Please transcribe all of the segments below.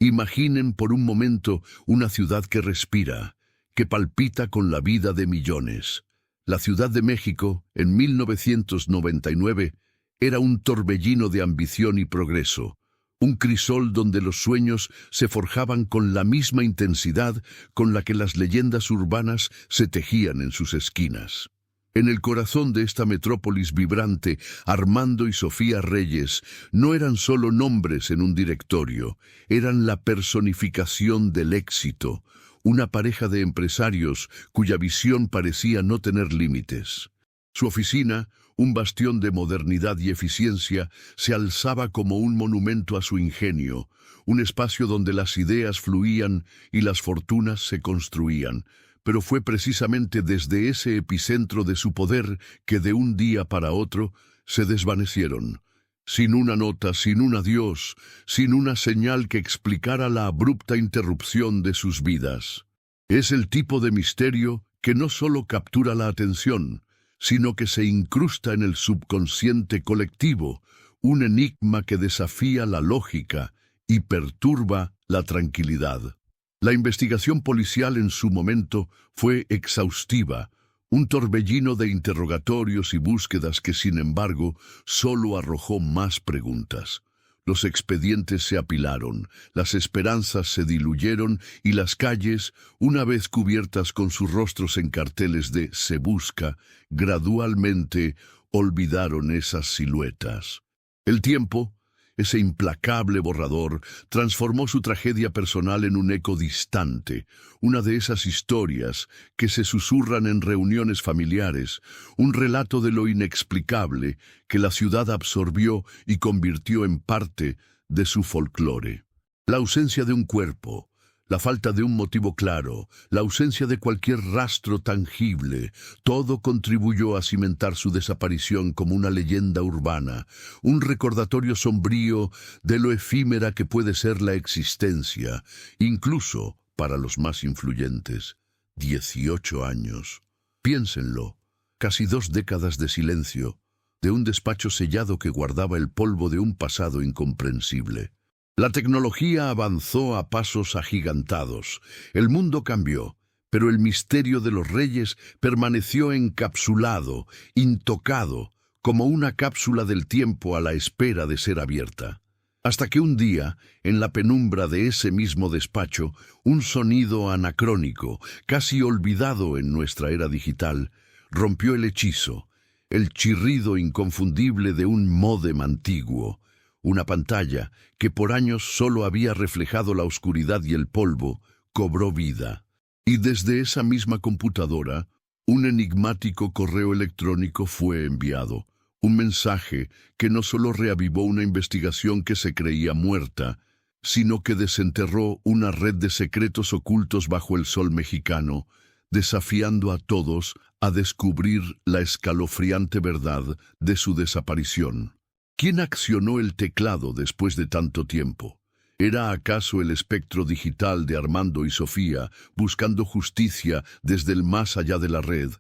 Imaginen por un momento una ciudad que respira, que palpita con la vida de millones. La Ciudad de México, en 1999, era un torbellino de ambición y progreso, un crisol donde los sueños se forjaban con la misma intensidad con la que las leyendas urbanas se tejían en sus esquinas. En el corazón de esta metrópolis vibrante, Armando y Sofía Reyes no eran solo nombres en un directorio, eran la personificación del éxito, una pareja de empresarios cuya visión parecía no tener límites. Su oficina, un bastión de modernidad y eficiencia, se alzaba como un monumento a su ingenio, un espacio donde las ideas fluían y las fortunas se construían. Pero fue precisamente desde ese epicentro de su poder que de un día para otro se desvanecieron, sin una nota, sin un adiós, sin una señal que explicara la abrupta interrupción de sus vidas. Es el tipo de misterio que no solo captura la atención, sino que se incrusta en el subconsciente colectivo, un enigma que desafía la lógica y perturba la tranquilidad. La investigación policial en su momento fue exhaustiva, un torbellino de interrogatorios y búsquedas que, sin embargo, solo arrojó más preguntas. Los expedientes se apilaron, las esperanzas se diluyeron y las calles, una vez cubiertas con sus rostros en carteles de "Se busca", gradualmente olvidaron esas siluetas. El tiempo, ese implacable borrador, transformó su tragedia personal en un eco distante, una de esas historias que se susurran en reuniones familiares, un relato de lo inexplicable que la ciudad absorbió y convirtió en parte de su folclore. La ausencia de un cuerpo, la falta de un motivo claro, la ausencia de cualquier rastro tangible, todo contribuyó a cimentar su desaparición como una leyenda urbana, un recordatorio sombrío de lo efímera que puede ser la existencia, incluso para los más influyentes. 18 años. Piénsenlo, casi 2 décadas de silencio, de un despacho sellado que guardaba el polvo de un pasado incomprensible. La tecnología avanzó a pasos agigantados, el mundo cambió, pero el misterio de los Reyes permaneció encapsulado, intocado, como una cápsula del tiempo a la espera de ser abierta. Hasta que un día, en la penumbra de ese mismo despacho, un sonido anacrónico, casi olvidado en nuestra era digital, rompió el hechizo, el chirrido inconfundible de un módem antiguo. Una pantalla que por años solo había reflejado la oscuridad y el polvo, cobró vida. Y desde esa misma computadora, un enigmático correo electrónico fue enviado. Un mensaje que no solo reavivó una investigación que se creía muerta, sino que desenterró una red de secretos ocultos bajo el sol mexicano, desafiando a todos a descubrir la escalofriante verdad de su desaparición. ¿Quién accionó el teclado después de tanto tiempo? ¿Era acaso el espectro digital de Armando y Sofía buscando justicia desde el más allá de la red?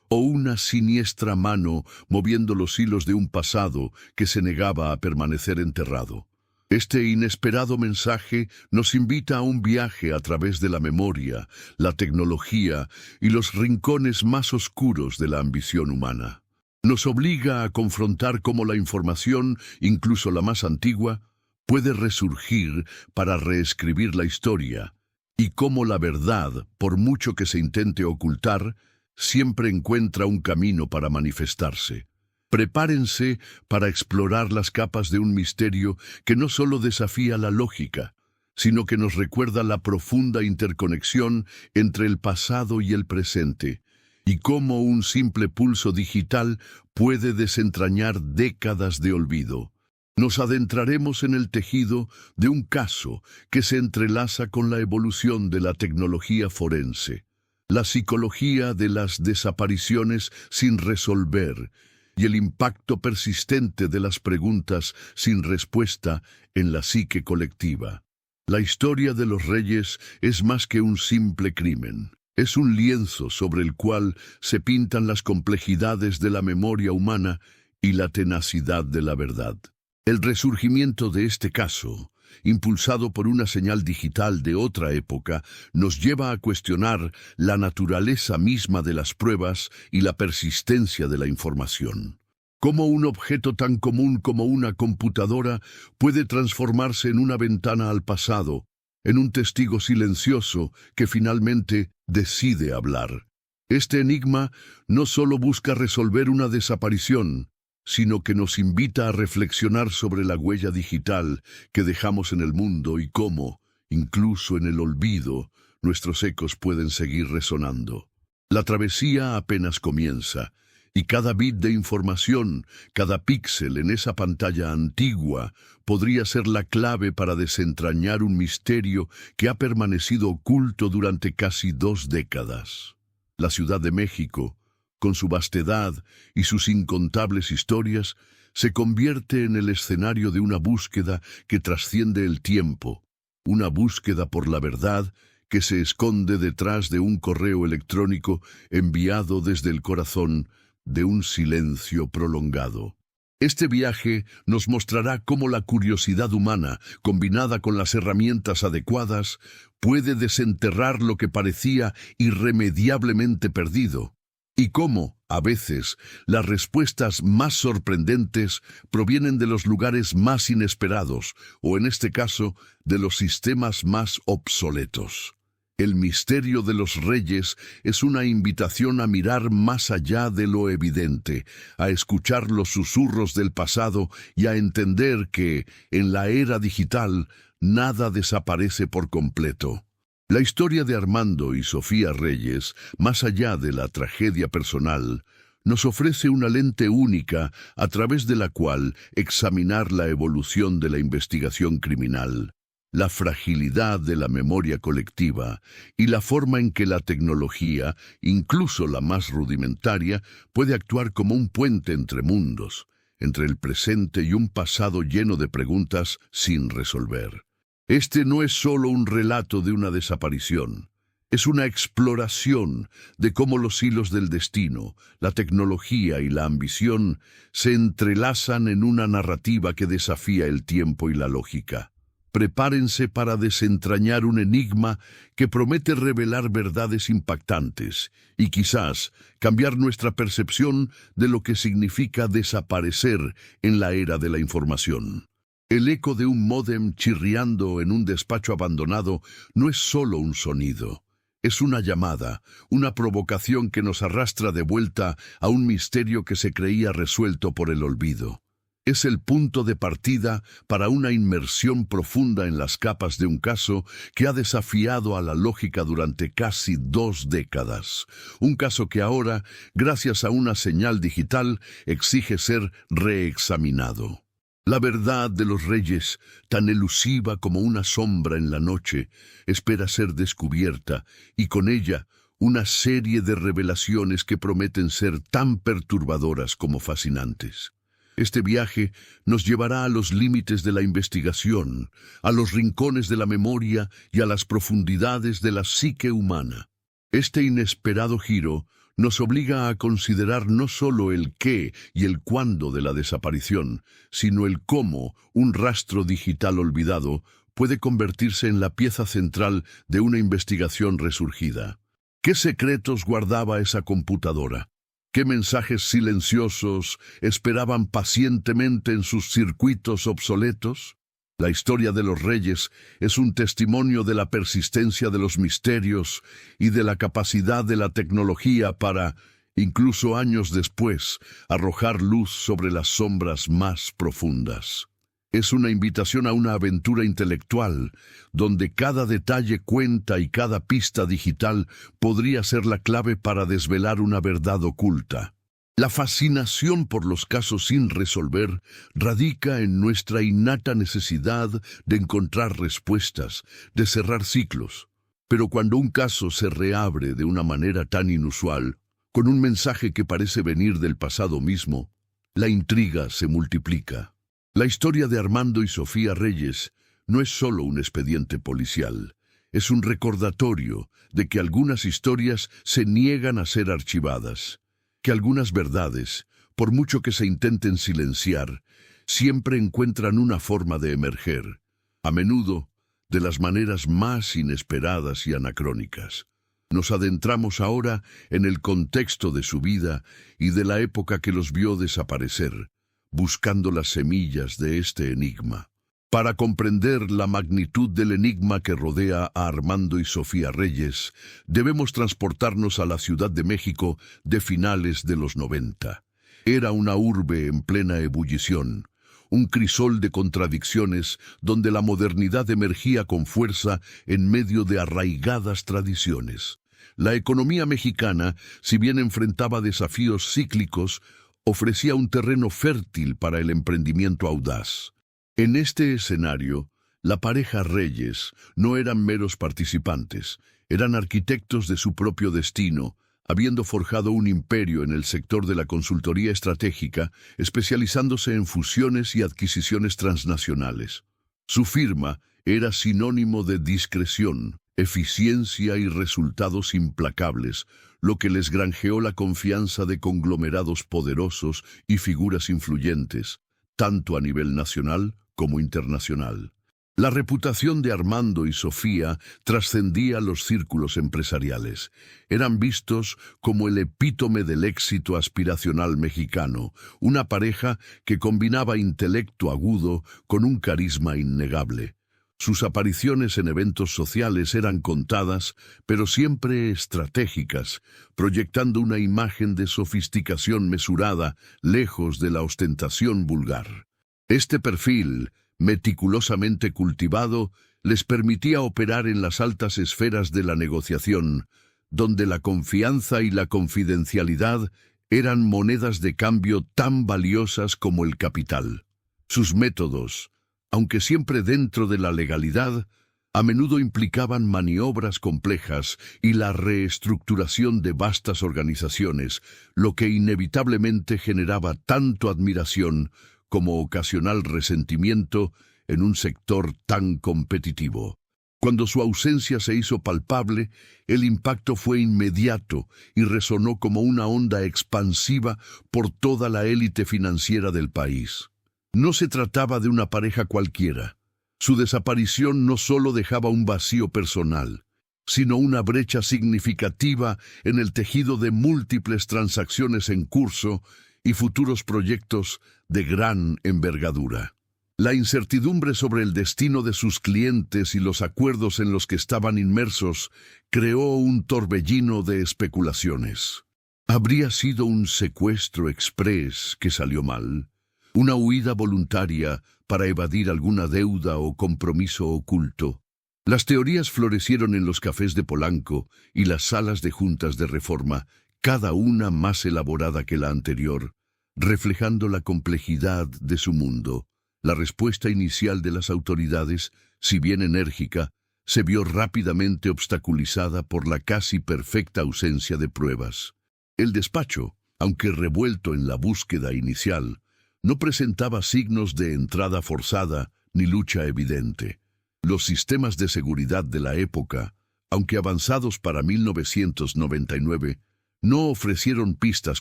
¿O una siniestra mano moviendo los hilos de un pasado que se negaba a permanecer enterrado? Este inesperado mensaje nos invita a un viaje a través de la memoria, la tecnología y los rincones más oscuros de la ambición humana. Nos obliga a confrontar cómo la información, incluso la más antigua, puede resurgir para reescribir la historia, y cómo la verdad, por mucho que se intente ocultar, siempre encuentra un camino para manifestarse. Prepárense para explorar las capas de un misterio que no solo desafía la lógica, sino que nos recuerda la profunda interconexión entre el pasado y el presente, y cómo un simple pulso digital puede desentrañar décadas de olvido. Nos adentraremos en el tejido de un caso que se entrelaza con la evolución de la tecnología forense, la psicología de las desapariciones sin resolver y el impacto persistente de las preguntas sin respuesta en la psique colectiva. La historia de los Reyes es más que un simple crimen. Es un lienzo sobre el cual se pintan las complejidades de la memoria humana y la tenacidad de la verdad. El resurgimiento de este caso, impulsado por una señal digital de otra época, nos lleva a cuestionar la naturaleza misma de las pruebas y la persistencia de la información. ¿Cómo un objeto tan común como una computadora puede transformarse en una ventana al pasado, en un testigo silencioso que finalmente decide hablar? Este enigma no solo busca resolver una desaparición, sino que nos invita a reflexionar sobre la huella digital que dejamos en el mundo y cómo, incluso en el olvido, nuestros ecos pueden seguir resonando. La travesía apenas comienza, y cada bit de información, cada píxel en esa pantalla antigua, podría ser la clave para desentrañar un misterio que ha permanecido oculto durante casi 2 décadas. La Ciudad de México, con su vastedad y sus incontables historias, se convierte en el escenario de una búsqueda que trasciende el tiempo, una búsqueda por la verdad que se esconde detrás de un correo electrónico enviado desde el corazón de un silencio prolongado. Este viaje nos mostrará cómo la curiosidad humana, combinada con las herramientas adecuadas, puede desenterrar lo que parecía irremediablemente perdido, y cómo, a veces, las respuestas más sorprendentes provienen de los lugares más inesperados, o en este caso, de los sistemas más obsoletos. El misterio de los reyes es una invitación a mirar más allá de lo evidente, a escuchar los susurros del pasado y a entender que, en la era digital, nada desaparece por completo. La historia de Armando y Sofía Reyes, más allá de la tragedia personal, nos ofrece una lente única a través de la cual examinar la evolución de la investigación criminal, la fragilidad de la memoria colectiva y la forma en que la tecnología, incluso la más rudimentaria, puede actuar como un puente entre mundos, entre el presente y un pasado lleno de preguntas sin resolver. Este no es solo un relato de una desaparición, es una exploración de cómo los hilos del destino, la tecnología y la ambición se entrelazan en una narrativa que desafía el tiempo y la lógica. Prepárense para desentrañar un enigma que promete revelar verdades impactantes y quizás cambiar nuestra percepción de lo que significa desaparecer en la era de la información. El eco de un módem chirriando en un despacho abandonado no es solo un sonido. Es una llamada, una provocación que nos arrastra de vuelta a un misterio que se creía resuelto por el olvido. Es el punto de partida para una inmersión profunda en las capas de un caso que ha desafiado a la lógica durante casi 2 décadas. Un caso que ahora, gracias a una señal digital, exige ser reexaminado. La verdad de los reyes, tan elusiva como una sombra en la noche, espera ser descubierta, y con ella una serie de revelaciones que prometen ser tan perturbadoras como fascinantes. Este viaje nos llevará a los límites de la investigación, a los rincones de la memoria y a las profundidades de la psique humana. Este inesperado giro nos obliga a considerar no solo el qué y el cuándo de la desaparición, sino el cómo un rastro digital olvidado puede convertirse en la pieza central de una investigación resurgida. ¿Qué secretos guardaba esa computadora? ¿Qué mensajes silenciosos esperaban pacientemente en sus circuitos obsoletos? La historia de los reyes es un testimonio de la persistencia de los misterios y de la capacidad de la tecnología para, incluso años después, arrojar luz sobre las sombras más profundas. Es una invitación a una aventura intelectual, donde cada detalle cuenta y cada pista digital podría ser la clave para desvelar una verdad oculta. La fascinación por los casos sin resolver radica en nuestra innata necesidad de encontrar respuestas, de cerrar ciclos. Pero cuando un caso se reabre de una manera tan inusual, con un mensaje que parece venir del pasado mismo, la intriga se multiplica. La historia de Armando y Sofía Reyes no es solo un expediente policial, es un recordatorio de que algunas historias se niegan a ser archivadas, que algunas verdades, por mucho que se intenten silenciar, siempre encuentran una forma de emerger. a menudo de las maneras más inesperadas y anacrónicas. Nos adentramos ahora en el contexto de su vida y de la época que los vio desaparecer, buscando las semillas de este enigma. Para comprender la magnitud del enigma que rodea a Armando y Sofía Reyes, debemos transportarnos a la Ciudad de México de finales de los 90. Era una urbe en plena ebullición, un crisol de contradicciones donde la modernidad emergía con fuerza en medio de arraigadas tradiciones. La economía mexicana, si bien enfrentaba desafíos cíclicos, ofrecía un terreno fértil para el emprendimiento audaz. En este escenario, la pareja Reyes no eran meros participantes, eran arquitectos de su propio destino, habiendo forjado un imperio en el sector de la consultoría estratégica, especializándose en fusiones y adquisiciones transnacionales. Su firma era sinónimo de discreción, eficiencia y resultados implacables, lo que les granjeó la confianza de conglomerados poderosos y figuras influyentes, tanto a nivel nacional como internacional. La reputación de Armando y Sofía trascendía los círculos empresariales. Eran vistos como el epítome del éxito aspiracional mexicano, una pareja que combinaba intelecto agudo con un carisma innegable. Sus apariciones en eventos sociales eran contadas, pero siempre estratégicas, proyectando una imagen de sofisticación mesurada, lejos de la ostentación vulgar. Este perfil, meticulosamente cultivado, les permitía operar en las altas esferas de la negociación, donde la confianza y la confidencialidad eran monedas de cambio tan valiosas como el capital. Sus métodos, aunque siempre dentro de la legalidad, a menudo implicaban maniobras complejas y la reestructuración de vastas organizaciones, lo que inevitablemente generaba tanto admiración como ocasional resentimiento en un sector tan competitivo. Cuando su ausencia se hizo palpable, el impacto fue inmediato y resonó como una onda expansiva por toda la élite financiera del país. No se trataba de una pareja cualquiera. Su desaparición no solo dejaba un vacío personal, sino una brecha significativa en el tejido de múltiples transacciones en curso y futuros proyectos de gran envergadura. La incertidumbre sobre el destino de sus clientes y los acuerdos en los que estaban inmersos creó un torbellino de especulaciones. ¿Habría sido un secuestro exprés que salió mal? ¿Una huida voluntaria para evadir alguna deuda o compromiso oculto? Las teorías florecieron en los cafés de Polanco y las salas de juntas de Reforma, cada una más elaborada que la anterior, reflejando la complejidad de su mundo. La respuesta inicial de las autoridades, si bien enérgica, se vio rápidamente obstaculizada por la casi perfecta ausencia de pruebas. El despacho, aunque revuelto en la búsqueda inicial, no presentaba signos de entrada forzada ni lucha evidente. Los sistemas de seguridad de la época, aunque avanzados para 1999, no ofrecieron pistas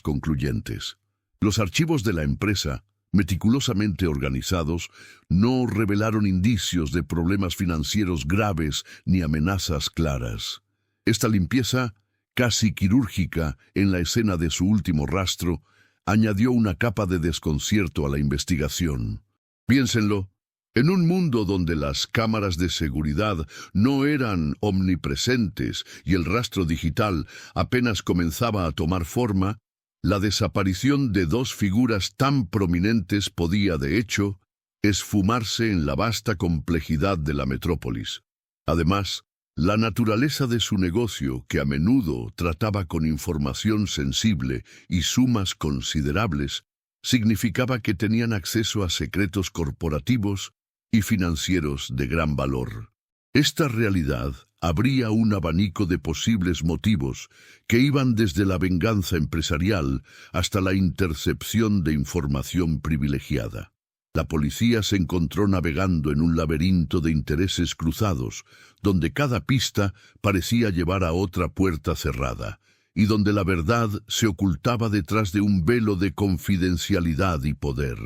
concluyentes. Los archivos de la empresa, meticulosamente organizados, no revelaron indicios de problemas financieros graves ni amenazas claras. Esta limpieza, casi quirúrgica en la escena de su último rastro, añadió una capa de desconcierto a la investigación. Piénsenlo, en un mundo donde las cámaras de seguridad no eran omnipresentes y el rastro digital apenas comenzaba a tomar forma, la desaparición de dos figuras tan prominentes podía, de hecho, esfumarse en la vasta complejidad de la metrópolis. Además, la naturaleza de su negocio, que a menudo trataba con información sensible y sumas considerables, significaba que tenían acceso a secretos corporativos y financieros de gran valor. Esta realidad abría un abanico de posibles motivos que iban desde la venganza empresarial hasta la intercepción de información privilegiada. La policía se encontró navegando en un laberinto de intereses cruzados, donde cada pista parecía llevar a otra puerta cerrada, y donde la verdad se ocultaba detrás de un velo de confidencialidad y poder.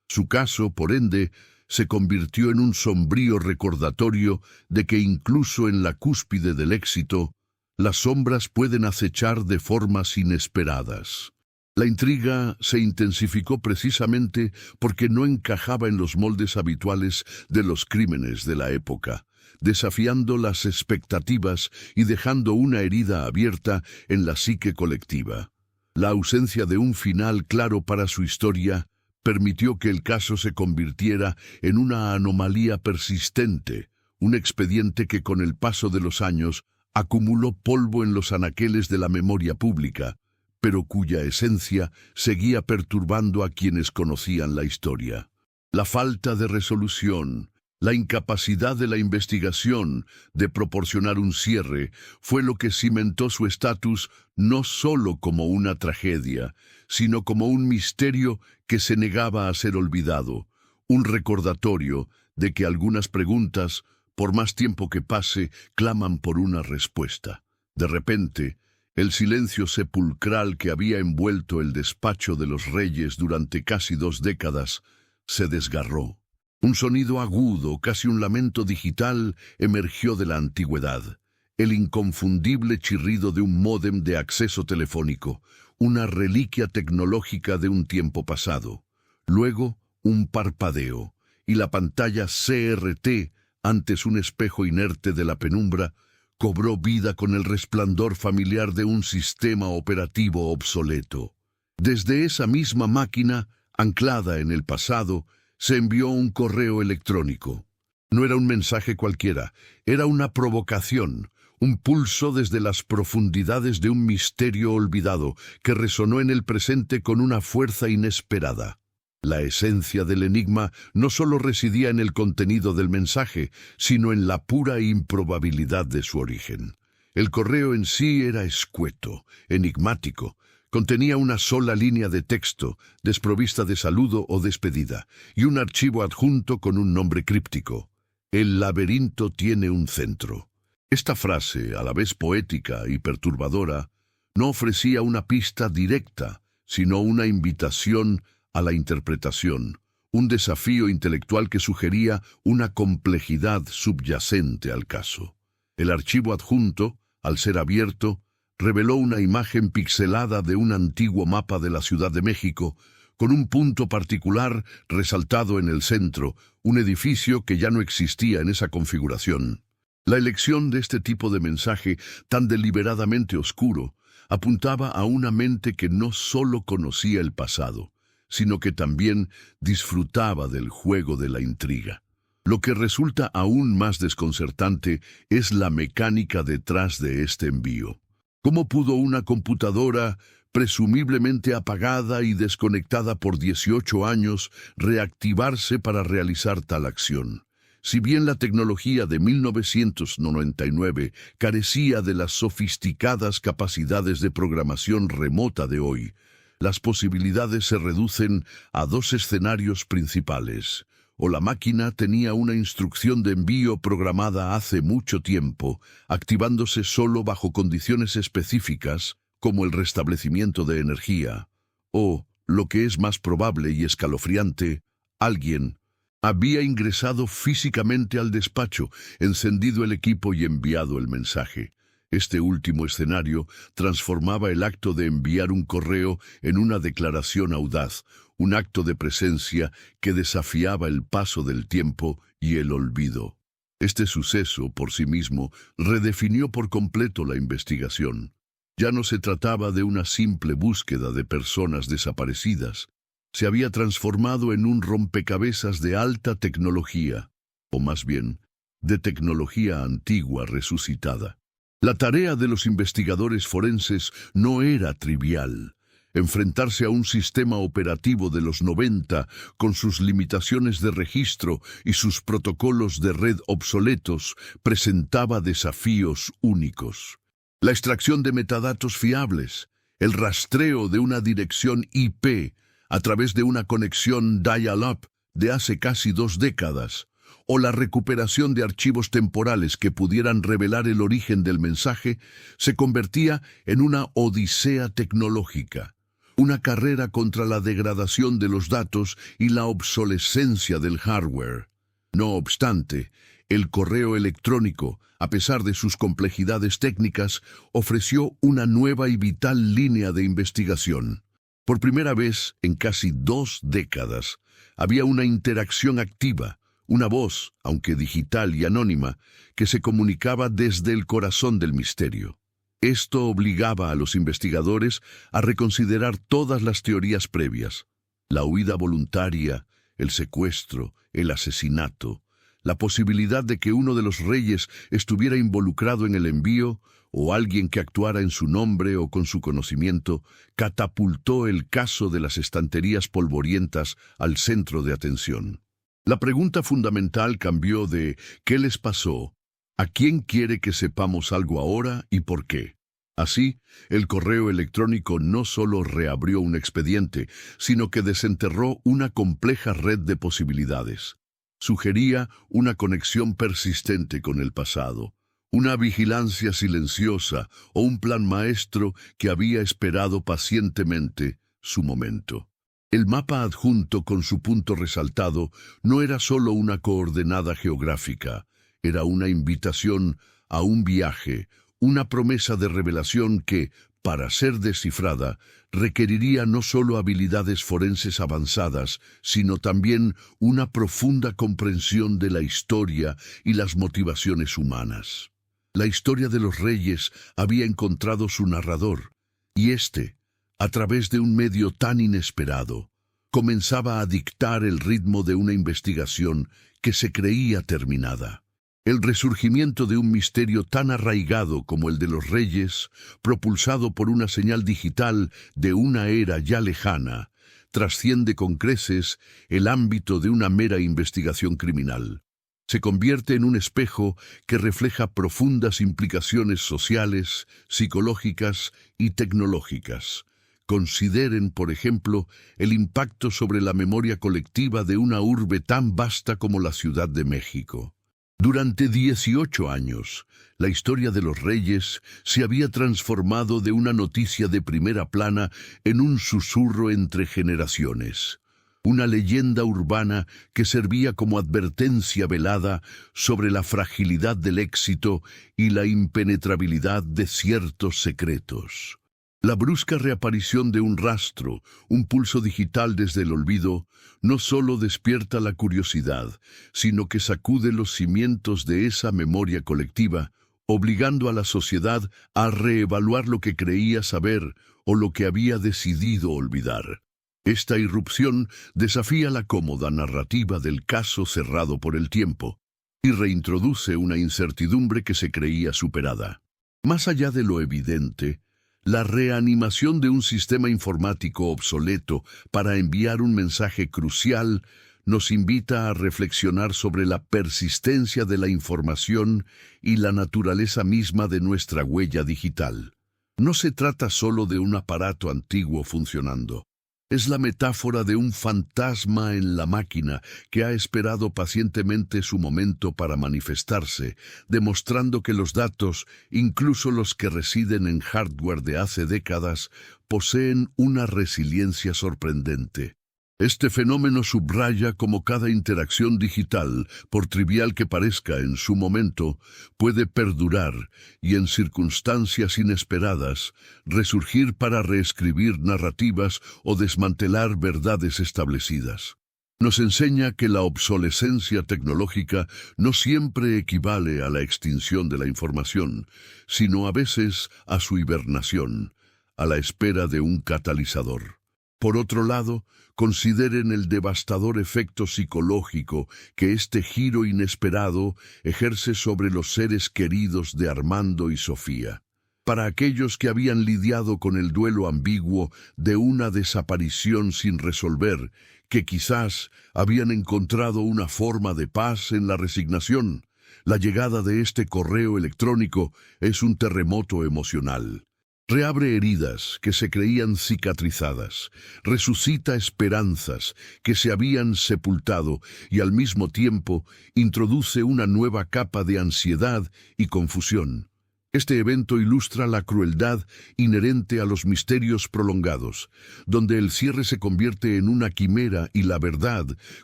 Su caso, por ende, se convirtió en un sombrío recordatorio de que incluso en la cúspide del éxito, las sombras pueden acechar de formas inesperadas. La intriga se intensificó precisamente porque no encajaba en los moldes habituales de los crímenes de la época, desafiando las expectativas y dejando una herida abierta en la psique colectiva. La ausencia de un final claro para su historia permitió que el caso se convirtiera en una anomalía persistente, un expediente que con el paso de los años acumuló polvo en los anaqueles de la memoria pública, pero cuya esencia seguía perturbando a quienes conocían la historia. La falta de resolución, la incapacidad de la investigación de proporcionar un cierre, fue lo que cimentó su estatus no solo como una tragedia, sino como un misterio que se negaba a ser olvidado, un recordatorio de que algunas preguntas, por más tiempo que pase, claman por una respuesta. De repente, el silencio sepulcral que había envuelto el despacho de los reyes durante casi 2 décadas se desgarró. Un sonido agudo, casi un lamento digital, emergió de la antigüedad. El inconfundible chirrido de un módem de acceso telefónico, una reliquia tecnológica de un tiempo pasado. Luego, un parpadeo, y la pantalla CRT, antes un espejo inerte de la penumbra, cobró vida con el resplandor familiar de un sistema operativo obsoleto. Desde esa misma máquina, anclada en el pasado, se envió un correo electrónico. No era un mensaje cualquiera, era una provocación, un pulso desde las profundidades de un misterio olvidado que resonó en el presente con una fuerza inesperada. La esencia del enigma no solo residía en el contenido del mensaje, sino en la pura improbabilidad de su origen. El correo en sí era escueto, enigmático. Contenía una sola línea de texto, desprovista de saludo o despedida, y un archivo adjunto con un nombre críptico. El laberinto tiene un centro. Esta frase, a la vez poética y perturbadora, no ofrecía una pista directa, sino una invitación a la interpretación, un desafío intelectual que sugería una complejidad subyacente al caso. El archivo adjunto, al ser abierto, reveló una imagen pixelada de un antiguo mapa de la Ciudad de México, con un punto particular resaltado en el centro, un edificio que ya no existía en esa configuración. La elección de este tipo de mensaje, tan deliberadamente oscuro, apuntaba a una mente que no solo conocía el pasado, sino que también disfrutaba del juego de la intriga. Lo que resulta aún más desconcertante es la mecánica detrás de este envío. ¿Cómo pudo una computadora, presumiblemente apagada y desconectada por 18 años, reactivarse para realizar tal acción? Si bien la tecnología de 1999 carecía de las sofisticadas capacidades de programación remota de hoy, las posibilidades se reducen a 2 escenarios principales. O la máquina tenía una instrucción de envío programada hace mucho tiempo, activándose solo bajo condiciones específicas, como el restablecimiento de energía. O, lo que es más probable y escalofriante, alguien había ingresado físicamente al despacho, encendido el equipo y enviado el mensaje. Este último escenario transformaba el acto de enviar un correo en una declaración audaz, un acto de presencia que desafiaba el paso del tiempo y el olvido. Este suceso, por sí mismo, redefinió por completo la investigación. Ya no se trataba de una simple búsqueda de personas desaparecidas. Se había transformado en un rompecabezas de alta tecnología, o más bien, de tecnología antigua resucitada. La tarea de los investigadores forenses no era trivial. Enfrentarse a un sistema operativo de los 90 con sus limitaciones de registro y sus protocolos de red obsoletos presentaba desafíos únicos. La extracción de metadatos fiables, el rastreo de una dirección IP a través de una conexión dial-up de hace casi 2 décadas, o la recuperación de archivos temporales que pudieran revelar el origen del mensaje, se convertía en una odisea tecnológica, una carrera contra la degradación de los datos y la obsolescencia del hardware. No obstante, el correo electrónico, a pesar de sus complejidades técnicas, ofreció una nueva y vital línea de investigación. Por primera vez en casi 2 décadas, había una interacción activa, una voz, aunque digital y anónima, que se comunicaba desde el corazón del misterio. Esto obligaba a los investigadores a reconsiderar todas las teorías previas: la huida voluntaria, el secuestro, el asesinato, la posibilidad de que uno de los reyes estuviera involucrado en el envío, o alguien que actuara en su nombre o con su conocimiento, catapultó el caso de las estanterías polvorientas al centro de atención. La pregunta fundamental cambió de ¿qué les pasó? ¿A quién quiere que sepamos algo ahora y por qué? Así, el correo electrónico no solo reabrió un expediente, sino que desenterró una compleja red de posibilidades. Sugería una conexión persistente con el pasado, una vigilancia silenciosa o un plan maestro que había esperado pacientemente su momento. El mapa adjunto con su punto resaltado no era solo una coordenada geográfica, era una invitación a un viaje, una promesa de revelación que, para ser descifrada, requeriría no solo habilidades forenses avanzadas, sino también una profunda comprensión de la historia y las motivaciones humanas. La historia de los reyes había encontrado su narrador, y éste, a través de un medio tan inesperado, comenzaba a dictar el ritmo de una investigación que se creía terminada. El resurgimiento de un misterio tan arraigado como el de los reyes, propulsado por una señal digital de una era ya lejana, trasciende con creces el ámbito de una mera investigación criminal. Se convierte en un espejo que refleja profundas implicaciones sociales, psicológicas y tecnológicas. Consideren, por ejemplo, el impacto sobre la memoria colectiva de una urbe tan vasta como la Ciudad de México. Durante 18 años, la historia de los reyes se había transformado de una noticia de primera plana en un susurro entre generaciones. Una leyenda urbana que servía como advertencia velada sobre la fragilidad del éxito y la impenetrabilidad de ciertos secretos. La brusca reaparición de un rastro, un pulso digital desde el olvido, no solo despierta la curiosidad, sino que sacude los cimientos de esa memoria colectiva, obligando a la sociedad a reevaluar lo que creía saber o lo que había decidido olvidar. Esta irrupción desafía la cómoda narrativa del caso cerrado por el tiempo y reintroduce una incertidumbre que se creía superada. Más allá de lo evidente, la reanimación de un sistema informático obsoleto para enviar un mensaje crucial nos invita a reflexionar sobre la persistencia de la información y la naturaleza misma de nuestra huella digital. No se trata solo de un aparato antiguo funcionando. Es la metáfora de un fantasma en la máquina que ha esperado pacientemente su momento para manifestarse, demostrando que los datos, incluso los que residen en hardware de hace décadas, poseen una resiliencia sorprendente. Este fenómeno subraya cómo cada interacción digital, por trivial que parezca en su momento, puede perdurar y en circunstancias inesperadas resurgir para reescribir narrativas o desmantelar verdades establecidas. Nos enseña que la obsolescencia tecnológica no siempre equivale a la extinción de la información, sino a veces a su hibernación, a la espera de un catalizador. Por otro lado, consideren el devastador efecto psicológico que este giro inesperado ejerce sobre los seres queridos de Armando y Sofía. Para aquellos que habían lidiado con el duelo ambiguo de una desaparición sin resolver, que quizás habían encontrado una forma de paz en la resignación, la llegada de este correo electrónico es un terremoto emocional. Reabre heridas que se creían cicatrizadas, resucita esperanzas que se habían sepultado y al mismo tiempo introduce una nueva capa de ansiedad y confusión. Este evento ilustra la crueldad inherente a los misterios prolongados, donde el cierre se convierte en una quimera y la verdad,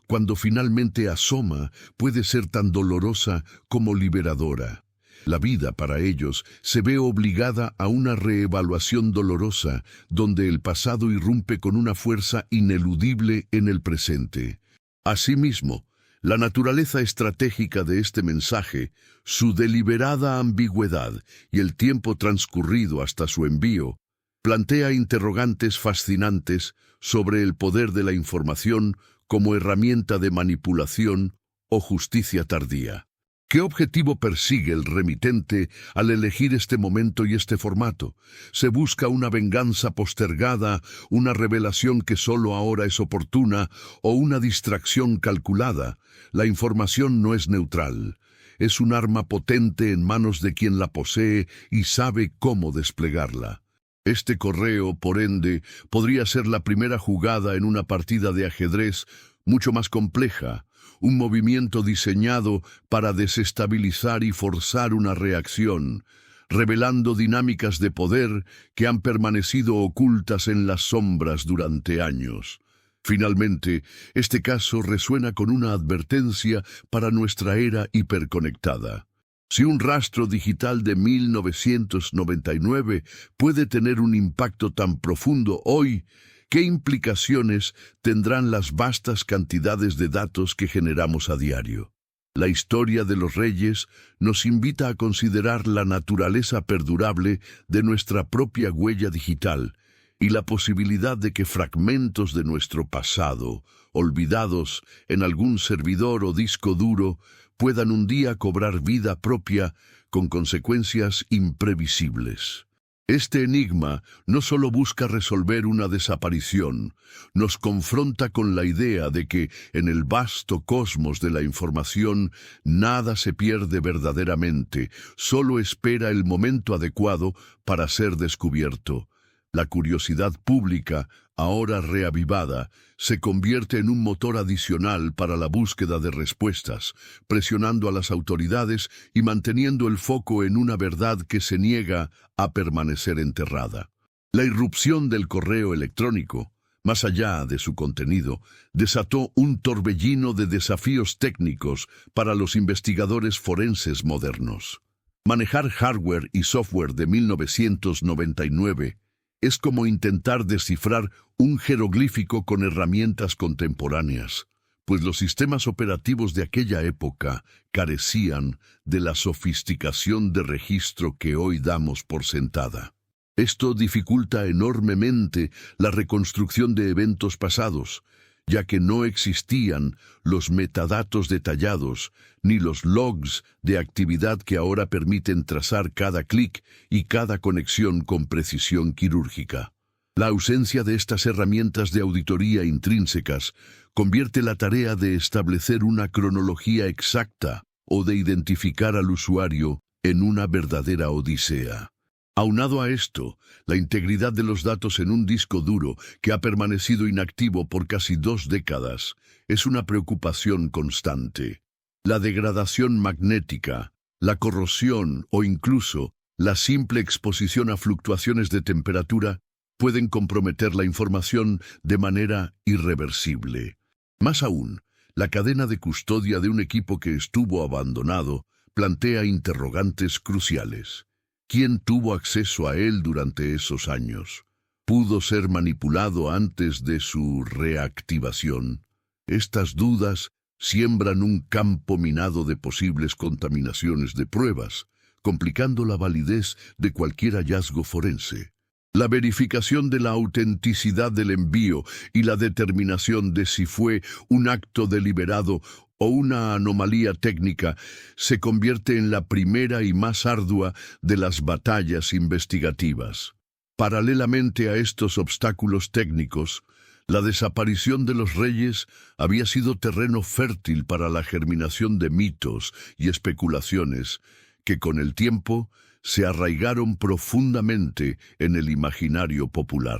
cuando finalmente asoma, puede ser tan dolorosa como liberadora. La vida para ellos se ve obligada a una reevaluación dolorosa, donde el pasado irrumpe con una fuerza ineludible en el presente. Asimismo, la naturaleza estratégica de este mensaje, su deliberada ambigüedad y el tiempo transcurrido hasta su envío, plantea interrogantes fascinantes sobre el poder de la información como herramienta de manipulación o justicia tardía. ¿Qué objetivo persigue el remitente al elegir este momento y este formato? ¿Se busca una venganza postergada, una revelación que solo ahora es oportuna o una distracción calculada? La información no es neutral. Es un arma potente en manos de quien la posee y sabe cómo desplegarla. Este correo, por ende, podría ser la primera jugada en una partida de ajedrez mucho más compleja, un movimiento diseñado para desestabilizar y forzar una reacción, revelando dinámicas de poder que han permanecido ocultas en las sombras durante años. Finalmente, este caso resuena con una advertencia para nuestra era hiperconectada. Si un rastro digital de 1999 puede tener un impacto tan profundo hoy, ¿qué implicaciones tendrán las vastas cantidades de datos que generamos a diario? La historia de los reyes nos invita a considerar la naturaleza perdurable de nuestra propia huella digital y la posibilidad de que fragmentos de nuestro pasado, olvidados en algún servidor o disco duro, puedan un día cobrar vida propia con consecuencias imprevisibles. Este enigma no solo busca resolver una desaparición, nos confronta con la idea de que en el vasto cosmos de la información nada se pierde verdaderamente, solo espera el momento adecuado para ser descubierto. La curiosidad pública, ahora reavivada, se convierte en un motor adicional para la búsqueda de respuestas, presionando a las autoridades y manteniendo el foco en una verdad que se niega a permanecer enterrada. La irrupción del correo electrónico, más allá de su contenido, desató un torbellino de desafíos técnicos para los investigadores forenses modernos. Manejar hardware y software de 1999 es como intentar descifrar un jeroglífico con herramientas contemporáneas, pues los sistemas operativos de aquella época carecían de la sofisticación de registro que hoy damos por sentada. Esto dificulta enormemente la reconstrucción de eventos pasados, ya que no existían los metadatos detallados ni los logs de actividad que ahora permiten trazar cada clic y cada conexión con precisión quirúrgica. La ausencia de estas herramientas de auditoría intrínsecas convierte la tarea de establecer una cronología exacta o de identificar al usuario en una verdadera odisea. Aunado a esto, la integridad de los datos en un disco duro que ha permanecido inactivo por casi 2 décadas es una preocupación constante. La degradación magnética, la corrosión o incluso la simple exposición a fluctuaciones de temperatura pueden comprometer la información de manera irreversible. Más aún, la cadena de custodia de un equipo que estuvo abandonado plantea interrogantes cruciales. ¿Quién tuvo acceso a él durante esos años? ¿Pudo ser manipulado antes de su reactivación? Estas dudas siembran un campo minado de posibles contaminaciones de pruebas, complicando la validez de cualquier hallazgo forense. La verificación de la autenticidad del envío y la determinación de si fue un acto deliberado o una anomalía técnica se convierte en la primera y más ardua de las batallas investigativas. Paralelamente a estos obstáculos técnicos, la desaparición de los reyes había sido terreno fértil para la germinación de mitos y especulaciones que con el tiempo se arraigaron profundamente en el imaginario popular.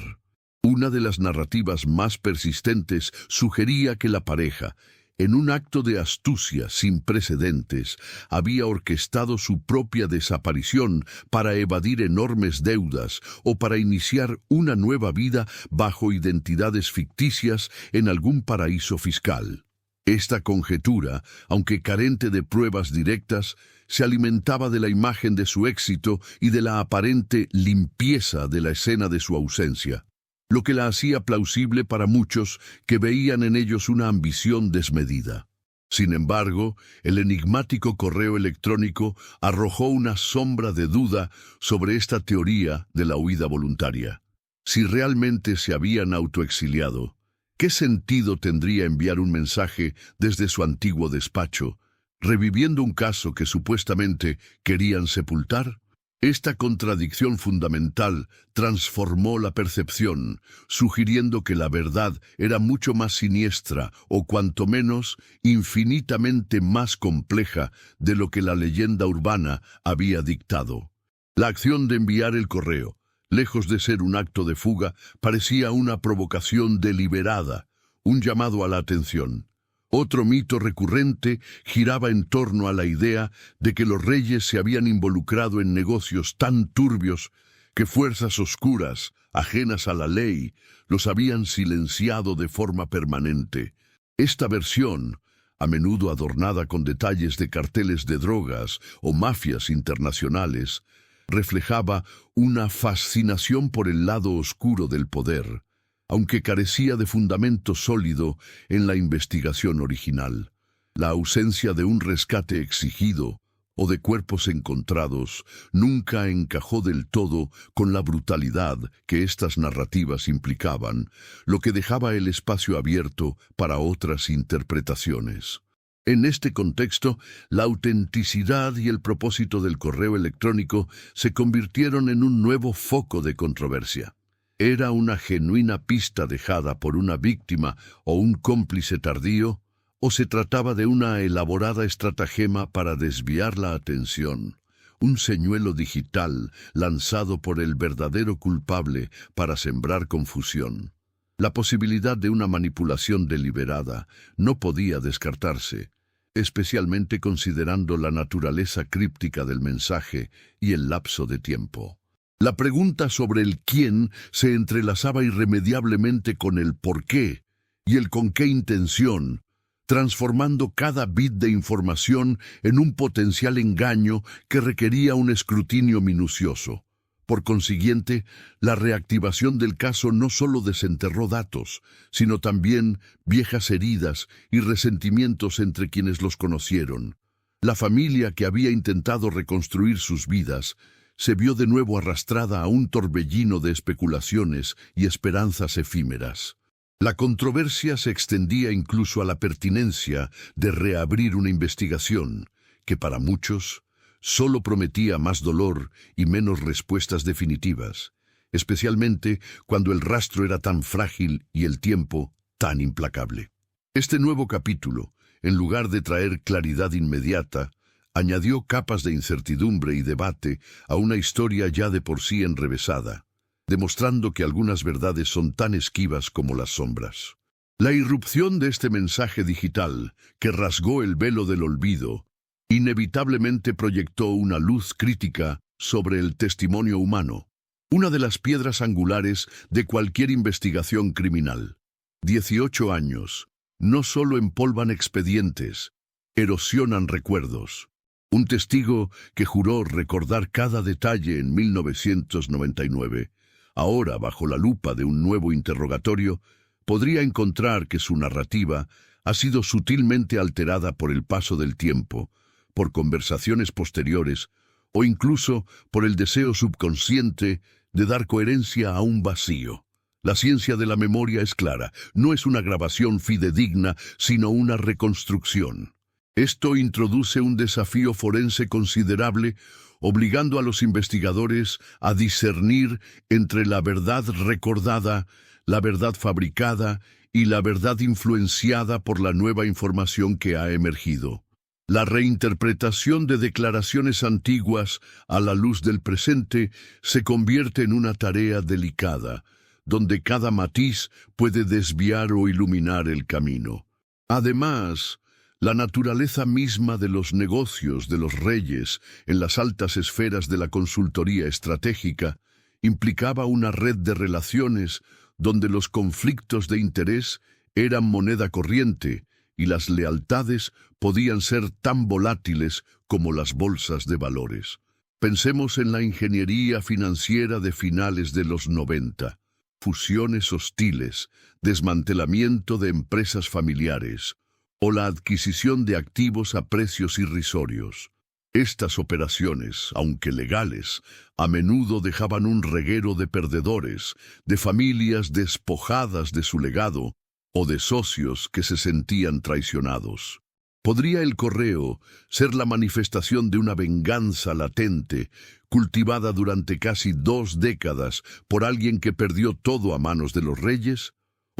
Una de las narrativas más persistentes sugería que la pareja, en un acto de astucia sin precedentes, había orquestado su propia desaparición para evadir enormes deudas o para iniciar una nueva vida bajo identidades ficticias en algún paraíso fiscal. Esta conjetura, aunque carente de pruebas directas, se alimentaba de la imagen de su éxito y de la aparente limpieza de la escena de su ausencia, lo que la hacía plausible para muchos que veían en ellos una ambición desmedida. Sin embargo, el enigmático correo electrónico arrojó una sombra de duda sobre esta teoría de la huida voluntaria. Si realmente se habían autoexiliado, ¿qué sentido tendría enviar un mensaje desde su antiguo despacho, reviviendo un caso que supuestamente querían sepultar? Esta contradicción fundamental transformó la percepción, sugiriendo que la verdad era mucho más siniestra o cuanto menos infinitamente más compleja de lo que la leyenda urbana había dictado. La acción de enviar el correo, lejos de ser un acto de fuga, parecía una provocación deliberada, un llamado a la atención. Otro mito recurrente giraba en torno a la idea de que los reyes se habían involucrado en negocios tan turbios que fuerzas oscuras, ajenas a la ley, los habían silenciado de forma permanente. Esta versión, a menudo adornada con detalles de carteles de drogas o mafias internacionales, reflejaba una fascinación por el lado oscuro del poder, aunque carecía de fundamento sólido en la investigación original. La ausencia de un rescate exigido o de cuerpos encontrados nunca encajó del todo con la brutalidad que estas narrativas implicaban, lo que dejaba el espacio abierto para otras interpretaciones. En este contexto, la autenticidad y el propósito del correo electrónico se convirtieron en un nuevo foco de controversia. ¿Era una genuina pista dejada por una víctima o un cómplice tardío? ¿O se trataba de una elaborada estratagema para desviar la atención? Un señuelo digital lanzado por el verdadero culpable para sembrar confusión. La posibilidad de una manipulación deliberada no podía descartarse, especialmente considerando la naturaleza críptica del mensaje y el lapso de tiempo. La pregunta sobre el quién se entrelazaba irremediablemente con el por qué y el con qué intención, transformando cada bit de información en un potencial engaño que requería un escrutinio minucioso. Por consiguiente, la reactivación del caso no solo desenterró datos, sino también viejas heridas y resentimientos entre quienes los conocieron. La familia que había intentado reconstruir sus vidas se vio de nuevo arrastrada a un torbellino de especulaciones y esperanzas efímeras. La controversia se extendía incluso a la pertinencia de reabrir una investigación que para muchos solo prometía más dolor y menos respuestas definitivas, especialmente cuando el rastro era tan frágil y el tiempo tan implacable. Este nuevo capítulo, en lugar de traer claridad inmediata, añadió capas de incertidumbre y debate a una historia ya de por sí enrevesada, demostrando que algunas verdades son tan esquivas como las sombras. La irrupción de este mensaje digital, que rasgó el velo del olvido, inevitablemente proyectó una luz crítica sobre el testimonio humano, una de las piedras angulares de cualquier investigación criminal. 18 años no solo empolvan expedientes, erosionan recuerdos. Un testigo que juró recordar cada detalle en 1999, ahora bajo la lupa de un nuevo interrogatorio, podría encontrar que su narrativa ha sido sutilmente alterada por el paso del tiempo, por conversaciones posteriores o incluso por el deseo subconsciente de dar coherencia a un vacío. La ciencia de la memoria es clara, no es una grabación fidedigna, sino una reconstrucción. Esto introduce un desafío forense considerable, obligando a los investigadores a discernir entre la verdad recordada, la verdad fabricada y la verdad influenciada por la nueva información que ha emergido. La reinterpretación de declaraciones antiguas a la luz del presente se convierte en una tarea delicada, donde cada matiz puede desviar o iluminar el camino. Además, la naturaleza misma de los negocios de los reyes en las altas esferas de la consultoría estratégica implicaba una red de relaciones donde los conflictos de interés eran moneda corriente y las lealtades podían ser tan volátiles como las bolsas de valores. Pensemos en la ingeniería financiera de finales de los 90, fusiones hostiles, desmantelamiento de empresas familiares o la adquisición de activos a precios irrisorios. Estas operaciones, aunque legales, a menudo dejaban un reguero de perdedores, de familias despojadas de su legado o de socios que se sentían traicionados. ¿Podría el correo ser la manifestación de una venganza latente, cultivada durante casi 2 décadas por alguien que perdió todo a manos de los reyes?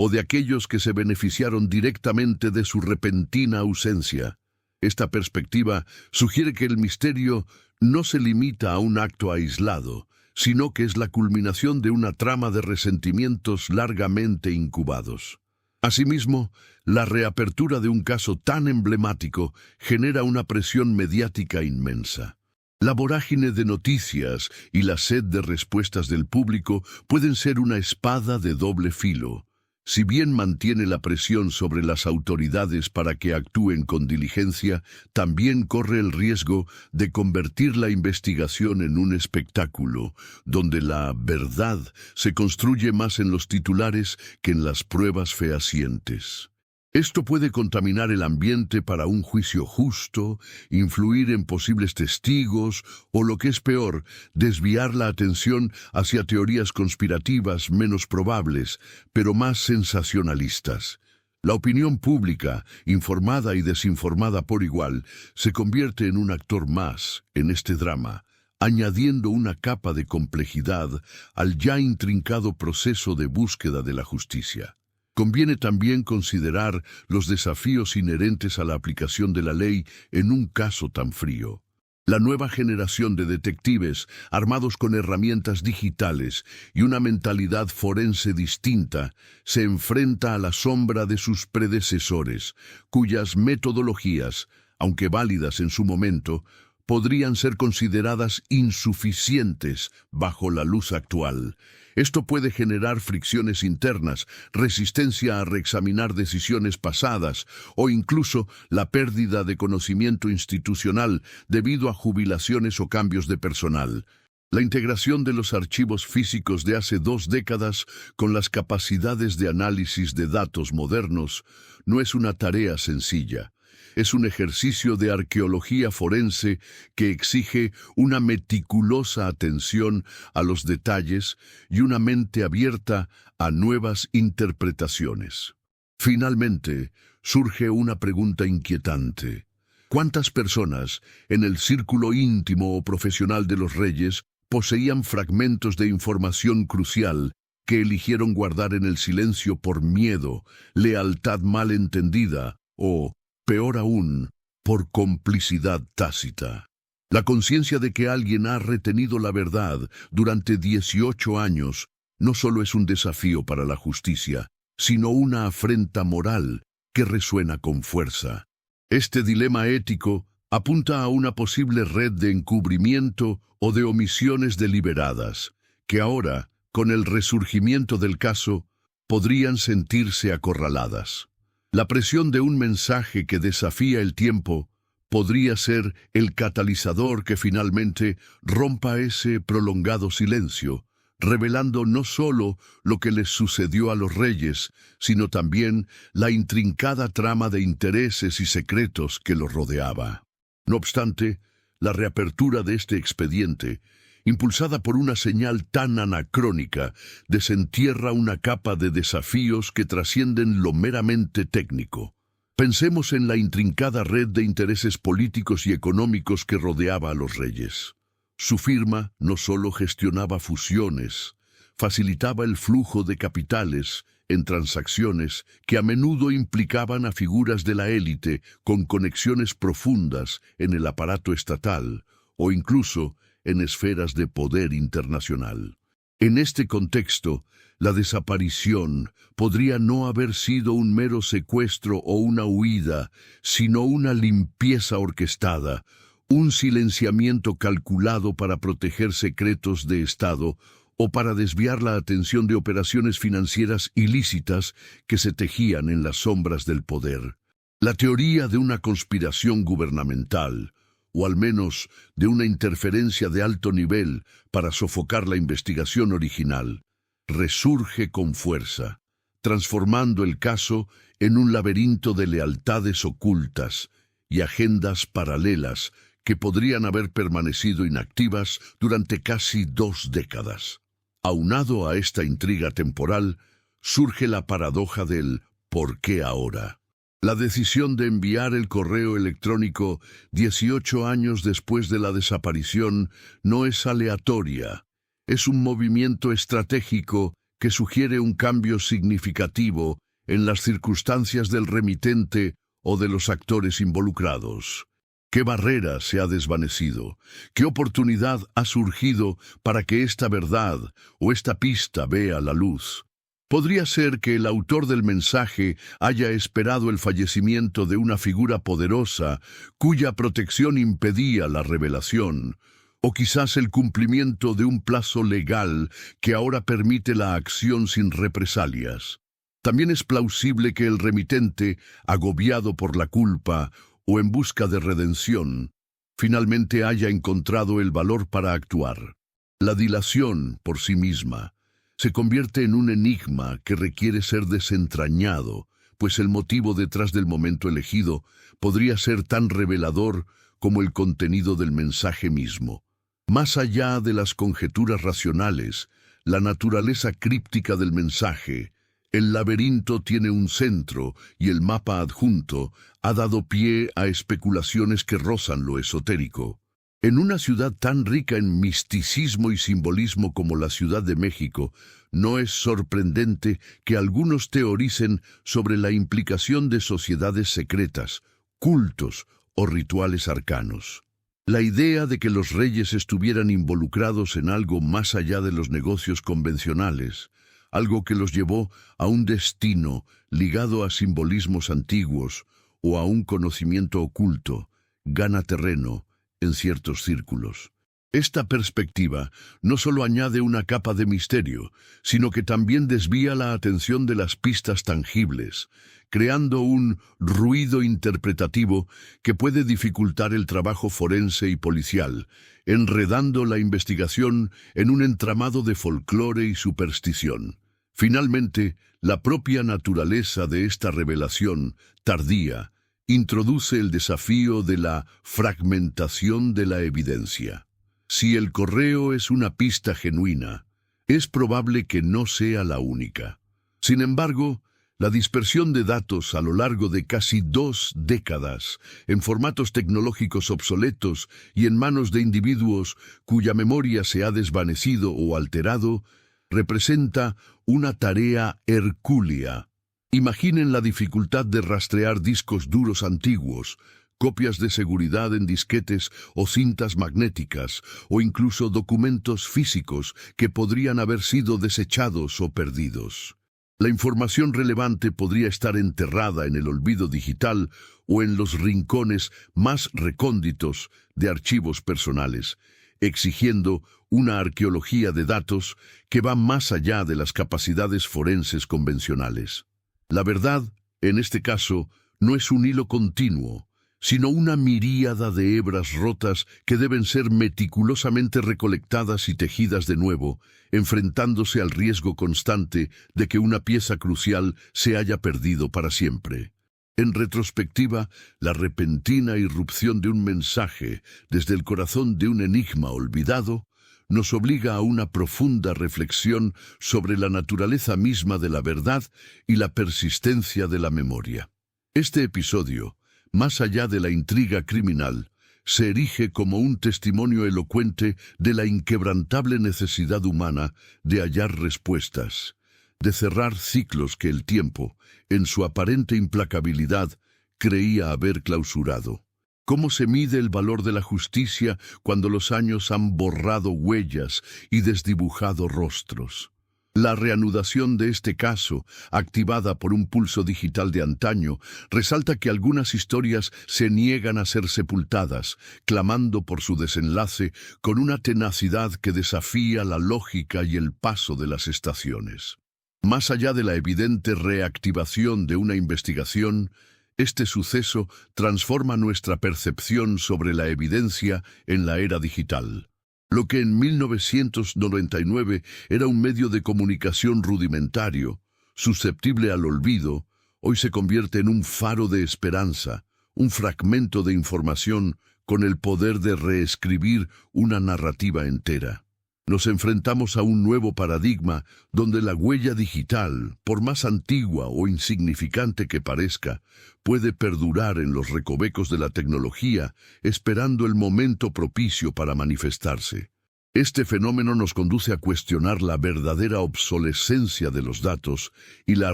¿O de aquellos que se beneficiaron directamente de su repentina ausencia? Esta perspectiva sugiere que el misterio no se limita a un acto aislado, sino que es la culminación de una trama de resentimientos largamente incubados. Asimismo, la reapertura de un caso tan emblemático genera una presión mediática inmensa. La vorágine de noticias y la sed de respuestas del público pueden ser una espada de doble filo. Si bien mantiene la presión sobre las autoridades para que actúen con diligencia, también corre el riesgo de convertir la investigación en un espectáculo, donde la verdad se construye más en los titulares que en las pruebas fehacientes. Esto puede contaminar el ambiente para un juicio justo, influir en posibles testigos o, lo que es peor, desviar la atención hacia teorías conspirativas menos probables, pero más sensacionalistas. La opinión pública, informada y desinformada por igual, se convierte en un actor más en este drama, añadiendo una capa de complejidad al ya intrincado proceso de búsqueda de la justicia. Conviene también considerar los desafíos inherentes a la aplicación de la ley en un caso tan frío. La nueva generación de detectives, armados con herramientas digitales y una mentalidad forense distinta, se enfrenta a la sombra de sus predecesores, cuyas metodologías, aunque válidas en su momento, podrían ser consideradas insuficientes bajo la luz actual. Esto puede generar fricciones internas, resistencia a reexaminar decisiones pasadas o incluso la pérdida de conocimiento institucional debido a jubilaciones o cambios de personal. La integración de los archivos físicos de hace 2 décadas con las capacidades de análisis de datos modernos no es una tarea sencilla. Es un ejercicio de arqueología forense que exige una meticulosa atención a los detalles y una mente abierta a nuevas interpretaciones. Finalmente, surge una pregunta inquietante. ¿Cuántas personas, en el círculo íntimo o profesional de los reyes, poseían fragmentos de información crucial que eligieron guardar en el silencio por miedo, lealtad mal entendida o, peor aún, por complicidad tácita? La conciencia de que alguien ha retenido la verdad durante 18 años no solo es un desafío para la justicia, sino una afrenta moral que resuena con fuerza. Este dilema ético apunta a una posible red de encubrimiento o de omisiones deliberadas, que ahora, con el resurgimiento del caso, podrían sentirse acorraladas. La presión de un mensaje que desafía el tiempo podría ser el catalizador que finalmente rompa ese prolongado silencio, revelando no solo lo que les sucedió a los reyes, sino también la intrincada trama de intereses y secretos que los rodeaba. No obstante, la reapertura de este expediente, impulsada por una señal tan anacrónica, desentierra una capa de desafíos que trascienden lo meramente técnico. Pensemos en la intrincada red de intereses políticos y económicos que rodeaba a los reyes. Su firma no solo gestionaba fusiones, facilitaba el flujo de capitales en transacciones que a menudo implicaban a figuras de la élite con conexiones profundas en el aparato estatal o incluso en esferas de poder internacional. En este contexto, la desaparición podría no haber sido un mero secuestro o una huida, sino una limpieza orquestada, un silenciamiento calculado para proteger secretos de Estado o para desviar la atención de operaciones financieras ilícitas que se tejían en las sombras del poder. La teoría de una conspiración gubernamental, o al menos de una interferencia de alto nivel para sofocar la investigación original, resurge con fuerza, transformando el caso en un laberinto de lealtades ocultas y agendas paralelas que podrían haber permanecido inactivas durante casi 2 décadas. Aunado a esta intriga temporal, surge la paradoja del ¿por qué ahora? La decisión de enviar el correo electrónico 18 años después de la desaparición no es aleatoria. Es un movimiento estratégico que sugiere un cambio significativo en las circunstancias del remitente o de los actores involucrados. ¿Qué barrera se ha desvanecido? ¿Qué oportunidad ha surgido para que esta verdad o esta pista vea la luz? Podría ser que el autor del mensaje haya esperado el fallecimiento de una figura poderosa cuya protección impedía la revelación, o quizás el cumplimiento de un plazo legal que ahora permite la acción sin represalias. También es plausible que el remitente, agobiado por la culpa o en busca de redención, finalmente haya encontrado el valor para actuar. La dilación, por sí misma, se convierte en un enigma que requiere ser desentrañado, pues el motivo detrás del momento elegido podría ser tan revelador como el contenido del mensaje mismo. Más allá de las conjeturas racionales, la naturaleza críptica del mensaje, el laberinto tiene un centro y el mapa adjunto ha dado pie a especulaciones que rozan lo esotérico. En una ciudad tan rica en misticismo y simbolismo como la Ciudad de México, no es sorprendente que algunos teoricen sobre la implicación de sociedades secretas, cultos o rituales arcanos. La idea de que los reyes estuvieran involucrados en algo más allá de los negocios convencionales, algo que los llevó a un destino ligado a simbolismos antiguos o a un conocimiento oculto, gana terreno en ciertos círculos. Esta perspectiva no solo añade una capa de misterio, sino que también desvía la atención de las pistas tangibles, creando un ruido interpretativo que puede dificultar el trabajo forense y policial, enredando la investigación en un entramado de folclore y superstición. Finalmente, la propia naturaleza de esta revelación, tardía, introduce el desafío de la fragmentación de la evidencia. Si el correo es una pista genuina, es probable que no sea la única. Sin embargo, la dispersión de datos a lo largo de casi 2 décadas, en formatos tecnológicos obsoletos y en manos de individuos cuya memoria se ha desvanecido o alterado, representa una tarea hercúlea. Imaginen la dificultad de rastrear discos duros antiguos, copias de seguridad en disquetes o cintas magnéticas, o incluso documentos físicos que podrían haber sido desechados o perdidos. La información relevante podría estar enterrada en el olvido digital o en los rincones más recónditos de archivos personales, exigiendo una arqueología de datos que va más allá de las capacidades forenses convencionales. La verdad, en este caso, no es un hilo continuo, sino una miríada de hebras rotas que deben ser meticulosamente recolectadas y tejidas de nuevo, enfrentándose al riesgo constante de que una pieza crucial se haya perdido para siempre. En retrospectiva, la repentina irrupción de un mensaje desde el corazón de un enigma olvidado nos obliga a una profunda reflexión sobre la naturaleza misma de la verdad y la persistencia de la memoria. Este episodio, más allá de la intriga criminal, se erige como un testimonio elocuente de la inquebrantable necesidad humana de hallar respuestas, de cerrar ciclos que el tiempo, en su aparente implacabilidad, creía haber clausurado. ¿Cómo se mide el valor de la justicia cuando los años han borrado huellas y desdibujado rostros? La reanudación de este caso, activada por un pulso digital de antaño, resalta que algunas historias se niegan a ser sepultadas, clamando por su desenlace con una tenacidad que desafía la lógica y el paso de las estaciones. Más allá de la evidente reactivación de una investigación, este suceso transforma nuestra percepción sobre la evidencia en la era digital. Lo que en 1999 era un medio de comunicación rudimentario, susceptible al olvido, hoy se convierte en un faro de esperanza, un fragmento de información con el poder de reescribir una narrativa entera. Nos enfrentamos a un nuevo paradigma donde la huella digital, por más antigua o insignificante que parezca, puede perdurar en los recovecos de la tecnología, esperando el momento propicio para manifestarse. Este fenómeno nos conduce a cuestionar la verdadera obsolescencia de los datos y la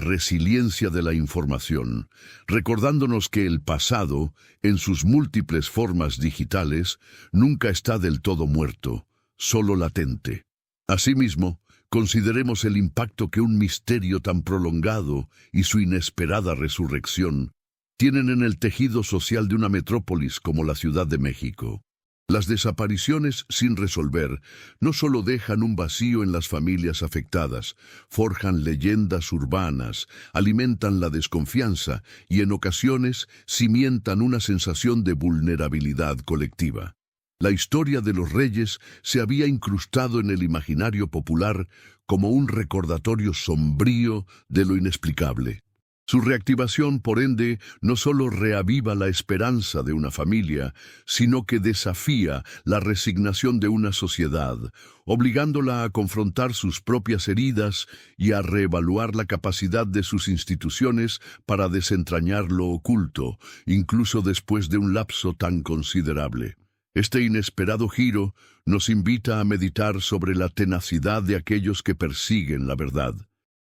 resiliencia de la información, recordándonos que el pasado, en sus múltiples formas digitales, nunca está del todo muerto, solo latente. Asimismo, consideremos el impacto que un misterio tan prolongado y su inesperada resurrección tienen en el tejido social de una metrópolis como la Ciudad de México. Las desapariciones sin resolver no solo dejan un vacío en las familias afectadas, forjan leyendas urbanas, alimentan la desconfianza y en ocasiones cimientan una sensación de vulnerabilidad colectiva. La historia de los reyes se había incrustado en el imaginario popular como un recordatorio sombrío de lo inexplicable. Su reactivación, por ende, no solo reaviva la esperanza de una familia, sino que desafía la resignación de una sociedad, obligándola a confrontar sus propias heridas y a reevaluar la capacidad de sus instituciones para desentrañar lo oculto, incluso después de un lapso tan considerable. Este inesperado giro nos invita a meditar sobre la tenacidad de aquellos que persiguen la verdad.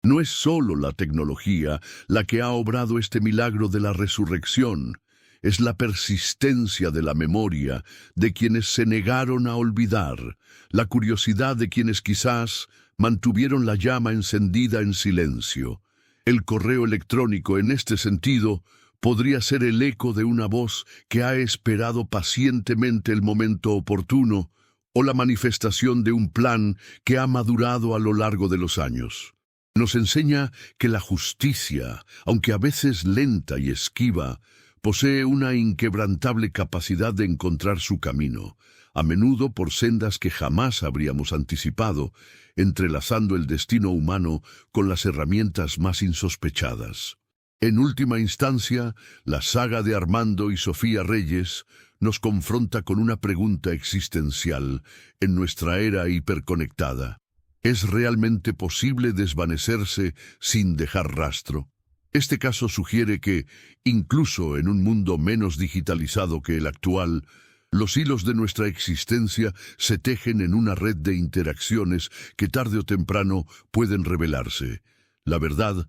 No es solo la tecnología la que ha obrado este milagro de la resurrección, es la persistencia de la memoria de quienes se negaron a olvidar, la curiosidad de quienes quizás mantuvieron la llama encendida en silencio. El correo electrónico, en este sentido, podría ser el eco de una voz que ha esperado pacientemente el momento oportuno o la manifestación de un plan que ha madurado a lo largo de los años. Nos enseña que la justicia, aunque a veces lenta y esquiva, posee una inquebrantable capacidad de encontrar su camino, a menudo por sendas que jamás habríamos anticipado, entrelazando el destino humano con las herramientas más insospechadas. En última instancia, la saga de Armando y Sofía Reyes nos confronta con una pregunta existencial en nuestra era hiperconectada. ¿Es realmente posible desvanecerse sin dejar rastro? Este caso sugiere que, incluso en un mundo menos digitalizado que el actual, los hilos de nuestra existencia se tejen en una red de interacciones que tarde o temprano pueden revelarse. La verdad,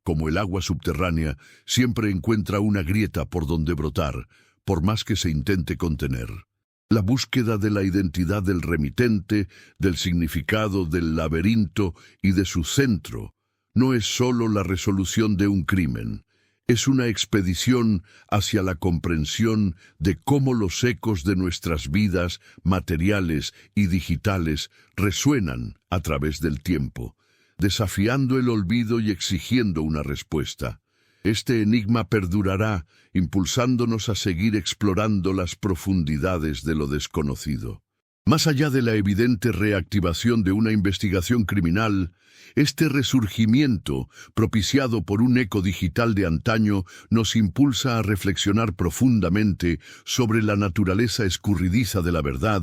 como el agua subterránea, siempre encuentra una grieta por donde brotar, por más que se intente contener. La búsqueda de la identidad del remitente, del significado del laberinto y de su centro, no es solo la resolución de un crimen, es una expedición hacia la comprensión de cómo los ecos de nuestras vidas materiales y digitales resuenan a través del tiempo, desafiando el olvido y exigiendo una respuesta. Este enigma perdurará, impulsándonos a seguir explorando las profundidades de lo desconocido. Más allá de la evidente reactivación de una investigación criminal, este resurgimiento, propiciado por un eco digital de antaño, nos impulsa a reflexionar profundamente sobre la naturaleza escurridiza de la verdad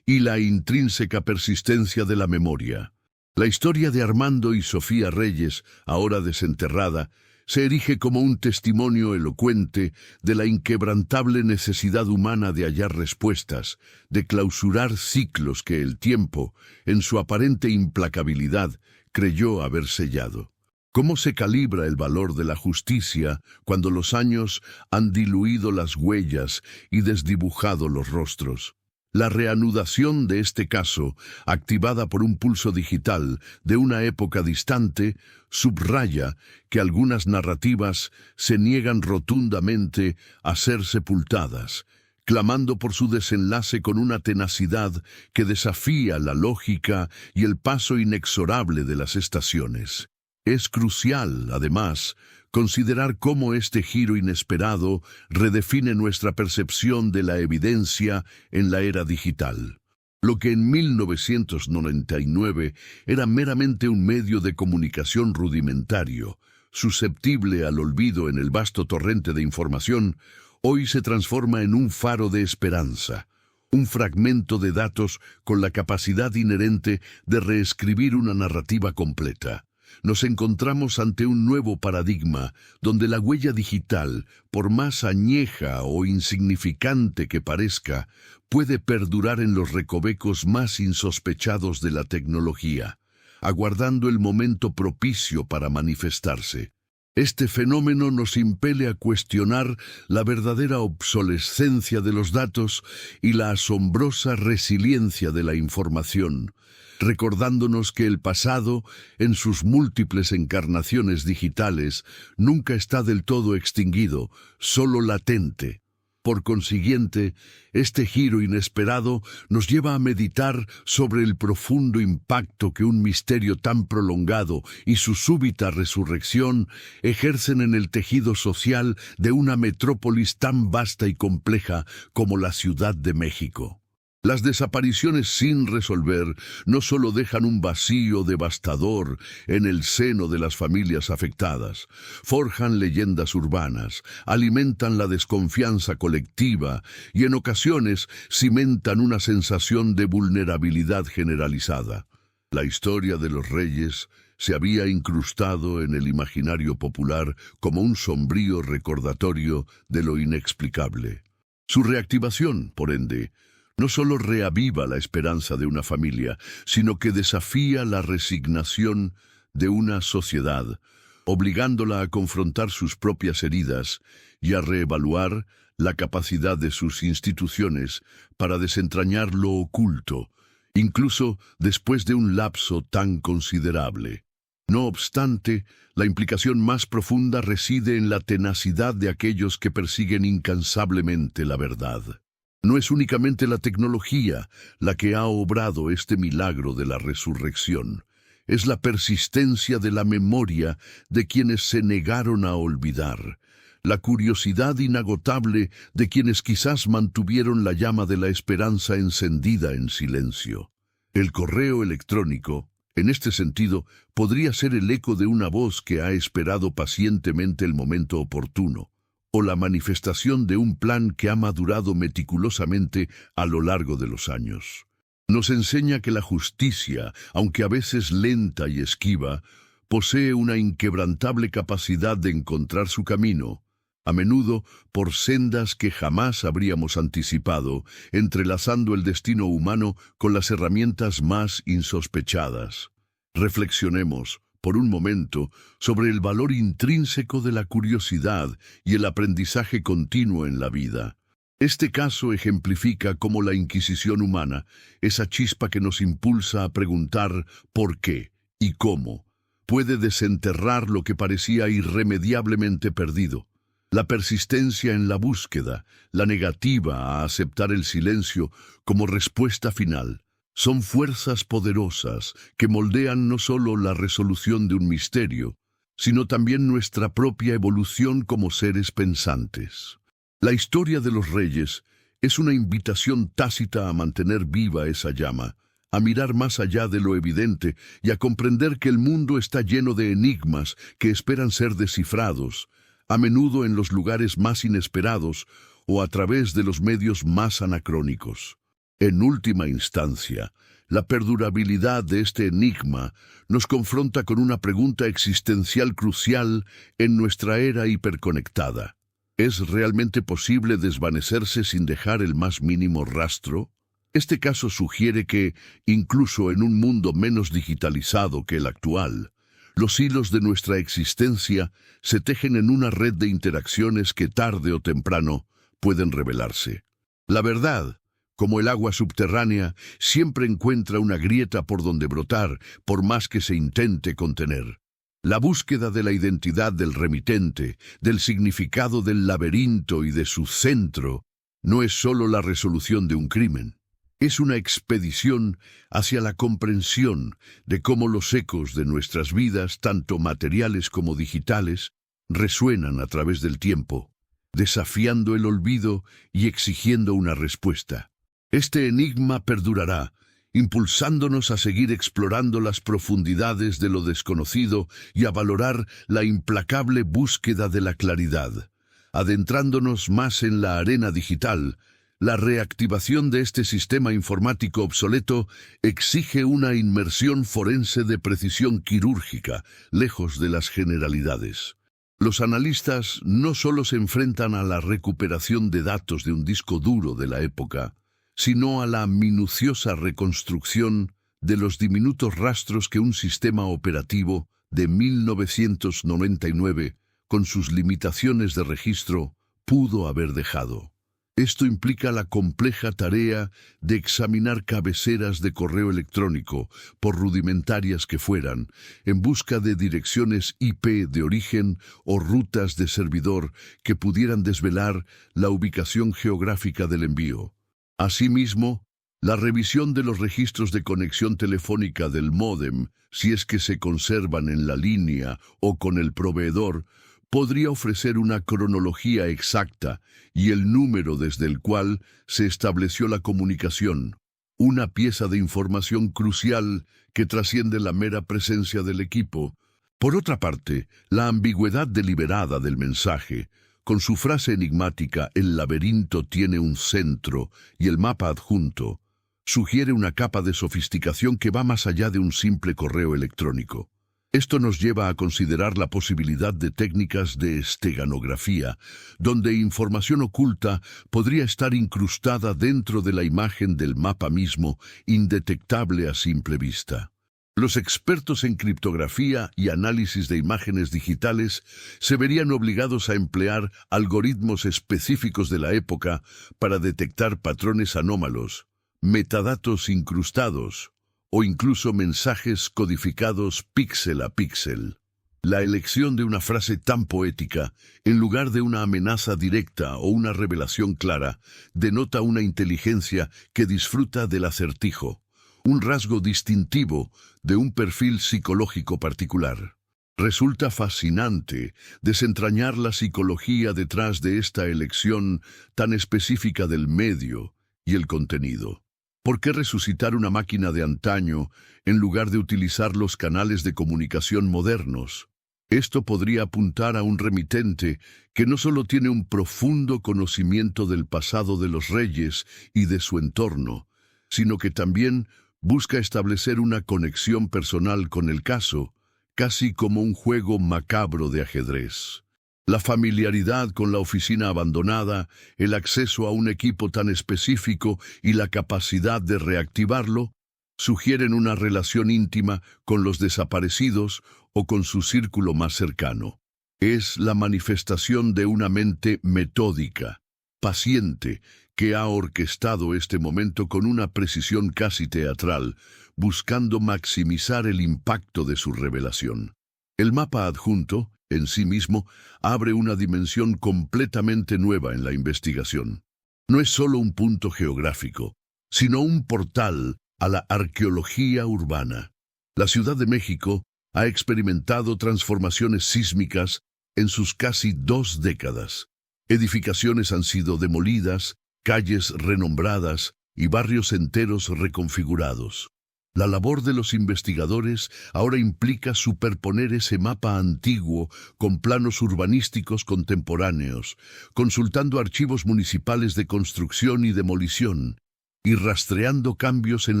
y la intrínseca persistencia de la memoria. La historia de Armando y Sofía Reyes, ahora desenterrada, se erige como un testimonio elocuente de la inquebrantable necesidad humana de hallar respuestas, de clausurar ciclos que el tiempo, en su aparente implacabilidad, creyó haber sellado. ¿Cómo se calibra el valor de la justicia cuando los años han diluido las huellas y desdibujado los rostros? La reanudación de este caso, activada por un pulso digital de una época distante, subraya que algunas narrativas se niegan rotundamente a ser sepultadas, clamando por su desenlace con una tenacidad que desafía la lógica y el paso inexorable de las estaciones. Es crucial, además, considerar cómo este giro inesperado redefine nuestra percepción de la evidencia en la era digital. Lo que en 1999 era meramente un medio de comunicación rudimentario, susceptible al olvido en el vasto torrente de información, hoy se transforma en un faro de esperanza, un fragmento de datos con la capacidad inherente de reescribir una narrativa completa. Nos encontramos ante un nuevo paradigma donde la huella digital, por más añeja o insignificante que parezca, puede perdurar en los recovecos más insospechados de la tecnología, aguardando el momento propicio para manifestarse. Este fenómeno nos impele a cuestionar la verdadera obsolescencia de los datos y la asombrosa resiliencia de la información, recordándonos que el pasado, en sus múltiples encarnaciones digitales, nunca está del todo extinguido, solo latente. Por consiguiente, este giro inesperado nos lleva a meditar sobre el profundo impacto que un misterio tan prolongado y su súbita resurrección ejercen en el tejido social de una metrópolis tan vasta y compleja como la Ciudad de México. Las desapariciones sin resolver no solo dejan un vacío devastador en el seno de las familias afectadas, forjan leyendas urbanas, alimentan la desconfianza colectiva y en ocasiones cimentan una sensación de vulnerabilidad generalizada. La historia de los reyes se había incrustado en el imaginario popular como un sombrío recordatorio de lo inexplicable. Su reactivación, por ende, no solo reaviva la esperanza de una familia, sino que desafía la resignación de una sociedad, obligándola a confrontar sus propias heridas y a reevaluar la capacidad de sus instituciones para desentrañar lo oculto, incluso después de un lapso tan considerable. No obstante, la implicación más profunda reside en la tenacidad de aquellos que persiguen incansablemente la verdad. No es únicamente la tecnología la que ha obrado este milagro de la resurrección. Es la persistencia de la memoria de quienes se negaron a olvidar, la curiosidad inagotable de quienes quizás mantuvieron la llama de la esperanza encendida en silencio. El correo electrónico, en este sentido, podría ser el eco de una voz que ha esperado pacientemente el momento oportuno, o la manifestación de un plan que ha madurado meticulosamente a lo largo de los años. Nos enseña que la justicia, aunque a veces lenta y esquiva, posee una inquebrantable capacidad de encontrar su camino, a menudo por sendas que jamás habríamos anticipado, entrelazando el destino humano con las herramientas más insospechadas. Reflexionemos, por un momento, sobre el valor intrínseco de la curiosidad y el aprendizaje continuo en la vida. Este caso ejemplifica cómo la Inquisición humana, esa chispa que nos impulsa a preguntar por qué y cómo, puede desenterrar lo que parecía irremediablemente perdido. La persistencia en la búsqueda, la negativa a aceptar el silencio como respuesta final, son fuerzas poderosas que moldean no solo la resolución de un misterio, sino también nuestra propia evolución como seres pensantes. La historia de los reyes es una invitación tácita a mantener viva esa llama, a mirar más allá de lo evidente y a comprender que el mundo está lleno de enigmas que esperan ser descifrados, a menudo en los lugares más inesperados o a través de los medios más anacrónicos. En última instancia, la perdurabilidad de este enigma nos confronta con una pregunta existencial crucial en nuestra era hiperconectada. ¿Es realmente posible desvanecerse sin dejar el más mínimo rastro? Este caso sugiere que, incluso en un mundo menos digitalizado que el actual, Los hilos de nuestra existencia se tejen en una red de interacciones que tarde o temprano pueden revelarse. La verdad, como el agua subterránea, siempre encuentra una grieta por donde brotar, por más que se intente contener. La búsqueda de la identidad del remitente, del significado del laberinto y de su centro, no es solo la resolución de un crimen. Es una expedición hacia la comprensión de cómo los ecos de nuestras vidas, tanto materiales como digitales, resuenan a través del tiempo, desafiando el olvido y exigiendo una respuesta. Este enigma perdurará, impulsándonos a seguir explorando las profundidades de lo desconocido y a valorar la implacable búsqueda de la claridad. Adentrándonos más en la arena digital, la reactivación de este sistema informático obsoleto exige una inmersión forense de precisión quirúrgica, lejos de las generalidades. Los analistas no solo se enfrentan a la recuperación de datos de un disco duro de la época, sino a la minuciosa reconstrucción de los diminutos rastros que un sistema operativo de 1999, con sus limitaciones de registro, pudo haber dejado. Esto implica la compleja tarea de examinar cabeceras de correo electrónico, por rudimentarias que fueran, en busca de direcciones IP de origen o rutas de servidor que pudieran desvelar la ubicación geográfica del envío. Asimismo, la revisión de los registros de conexión telefónica del módem, si es que se conservan en la línea o con el proveedor, podría ofrecer una cronología exacta y el número desde el cual se estableció la comunicación, una pieza de información crucial que trasciende la mera presencia del equipo. Por otra parte, la ambigüedad deliberada del mensaje, con su frase enigmática «El laberinto tiene un centro» y el mapa adjunto, sugiere una capa de sofisticación que va más allá de un simple correo electrónico. Esto nos lleva a considerar la posibilidad de técnicas de esteganografía, donde información oculta podría estar incrustada dentro de la imagen del mapa mismo, indetectable a simple vista. Los expertos en criptografía y análisis de imágenes digitales se verían obligados a emplear algoritmos específicos de la época para detectar patrones anómalos, metadatos incrustados o incluso mensajes codificados píxel a píxel. La elección de una frase tan poética, en lugar de una amenaza directa o una revelación clara, denota una inteligencia que disfruta del acertijo, un rasgo distintivo de un perfil psicológico particular. Resulta fascinante desentrañar la psicología detrás de esta elección tan específica del medio y el contenido. ¿Por qué resucitar una máquina de antaño en lugar de utilizar los canales de comunicación modernos? Esto podría apuntar a un remitente que no solo tiene un profundo conocimiento del pasado de los reyes y de su entorno, sino que también busca establecer una conexión personal con el caso, casi como un juego macabro de ajedrez. La familiaridad con la oficina abandonada, el acceso a un equipo tan específico y la capacidad de reactivarlo, sugieren una relación íntima con los desaparecidos o con su círculo más cercano. Es la manifestación de una mente metódica, paciente, que ha orquestado este momento con una precisión casi teatral, buscando maximizar el impacto de su revelación. El mapa adjunto, en sí mismo, abre una dimensión completamente nueva en la investigación. No es solo un punto geográfico, sino un portal a la arqueología urbana. La Ciudad de México ha experimentado transformaciones sísmicas en sus casi 2 décadas. Edificaciones han sido demolidas, calles renombradas y barrios enteros reconfigurados. La labor de los investigadores ahora implica superponer ese mapa antiguo con planos urbanísticos contemporáneos, consultando archivos municipales de construcción y demolición, y rastreando cambios en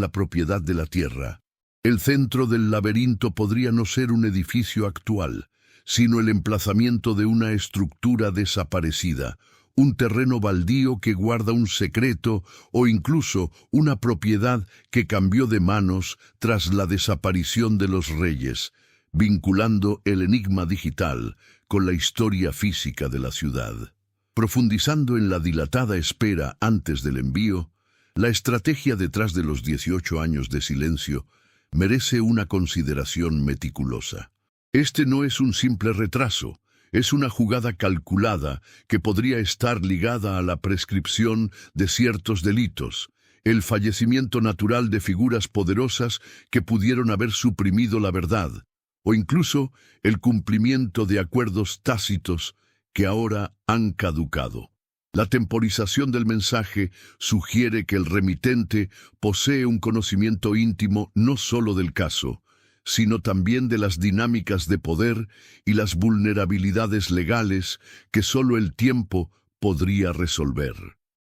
la propiedad de la tierra. El centro del laberinto podría no ser un edificio actual, sino el emplazamiento de una estructura desaparecida, un terreno baldío que guarda un secreto o incluso una propiedad que cambió de manos tras la desaparición de los reyes, vinculando el enigma digital con la historia física de la ciudad. Profundizando en la dilatada espera antes del envío, la estrategia detrás de los 18 años de silencio merece una consideración meticulosa. Este no es un simple retraso, es una jugada calculada que podría estar ligada a la prescripción de ciertos delitos, el fallecimiento natural de figuras poderosas que pudieron haber suprimido la verdad, o incluso el cumplimiento de acuerdos tácitos que ahora han caducado. La temporización del mensaje sugiere que el remitente posee un conocimiento íntimo no solo del caso, sino también de las dinámicas de poder y las vulnerabilidades legales que solo el tiempo podría resolver.